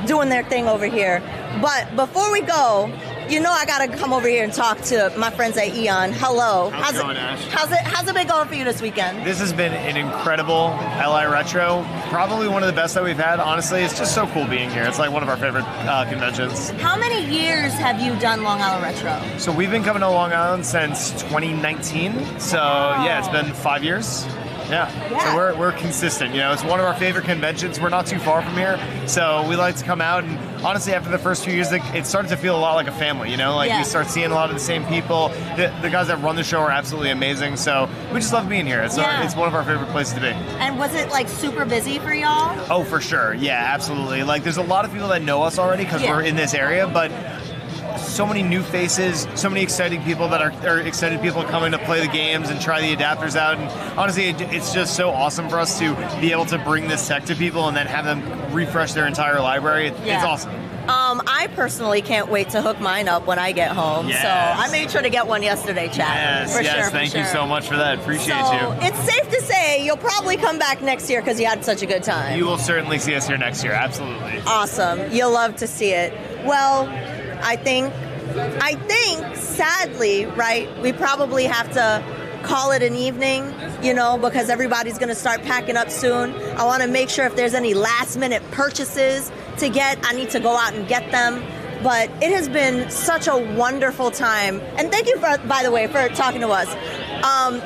doing their thing over here. But before we go, I gotta come over here and talk to my friends at Eon. Hello. How's it going, Ash? How's it been going for you this weekend? This has been an incredible LI Retro. Probably one of the best that we've had, honestly. It's just so cool being here. It's like one of our favorite conventions. How many years have you done Long Island Retro? So we've been coming to Long Island since 2019. So yeah, it's been 5 years. Yeah. So we're consistent. It's one of our favorite conventions. We're not too far from here, so we like to come out. And honestly, after the first few years, it started to feel a lot like a family. You start seeing a lot of the same people. The guys that run the show are absolutely amazing. So we just love being here. It's one of our favorite places to be. And was it like super busy for y'all? Oh, for sure. Yeah, absolutely. Like there's a lot of people that know us already because we're in this area, but so many new faces, so many exciting people that are excited people coming to play the games and try the adapters out. And honestly, it's just so awesome for us to be able to bring this tech to people and then have them refresh their entire library. It's awesome. I personally can't wait to hook mine up when I get home. Yes. So I made sure to get one yesterday, Chad. Yes, thank you so much for that. Appreciate you. It's safe to say you'll probably come back next year because you had such a good time. You will certainly see us here next year, absolutely. Awesome. You'll love to see it. Well, I think, sadly, right, we probably have to call it an evening, because everybody's going to start packing up soon. I want to make sure if there's any last-minute purchases to get, I need to go out and get them. But it has been such a wonderful time. And thank you, by the way, for talking to us.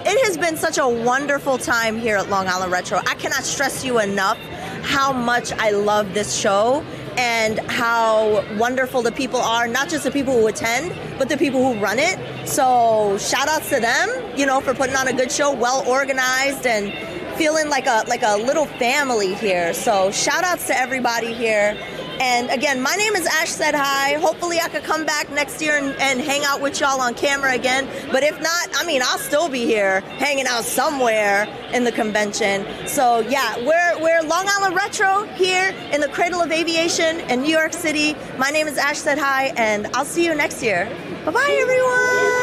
It has been such a wonderful time here at Long Island Retro. I cannot stress you enough how much I love this show and how wonderful the people are, not just the people who attend, but the people who run it. So shout outs to them, for putting on a good show, well organized and feeling like a little family here. So shout outs to everybody here. And again, my name is Ash Said Hi. Hopefully I could come back next year and hang out with y'all on camera again. But if not, I'll still be here hanging out somewhere in the convention. So yeah, we're Long Island Retro here in the Cradle of Aviation in New York City. My name is Ash Said Hi, and I'll see you next year. Bye-bye, everyone.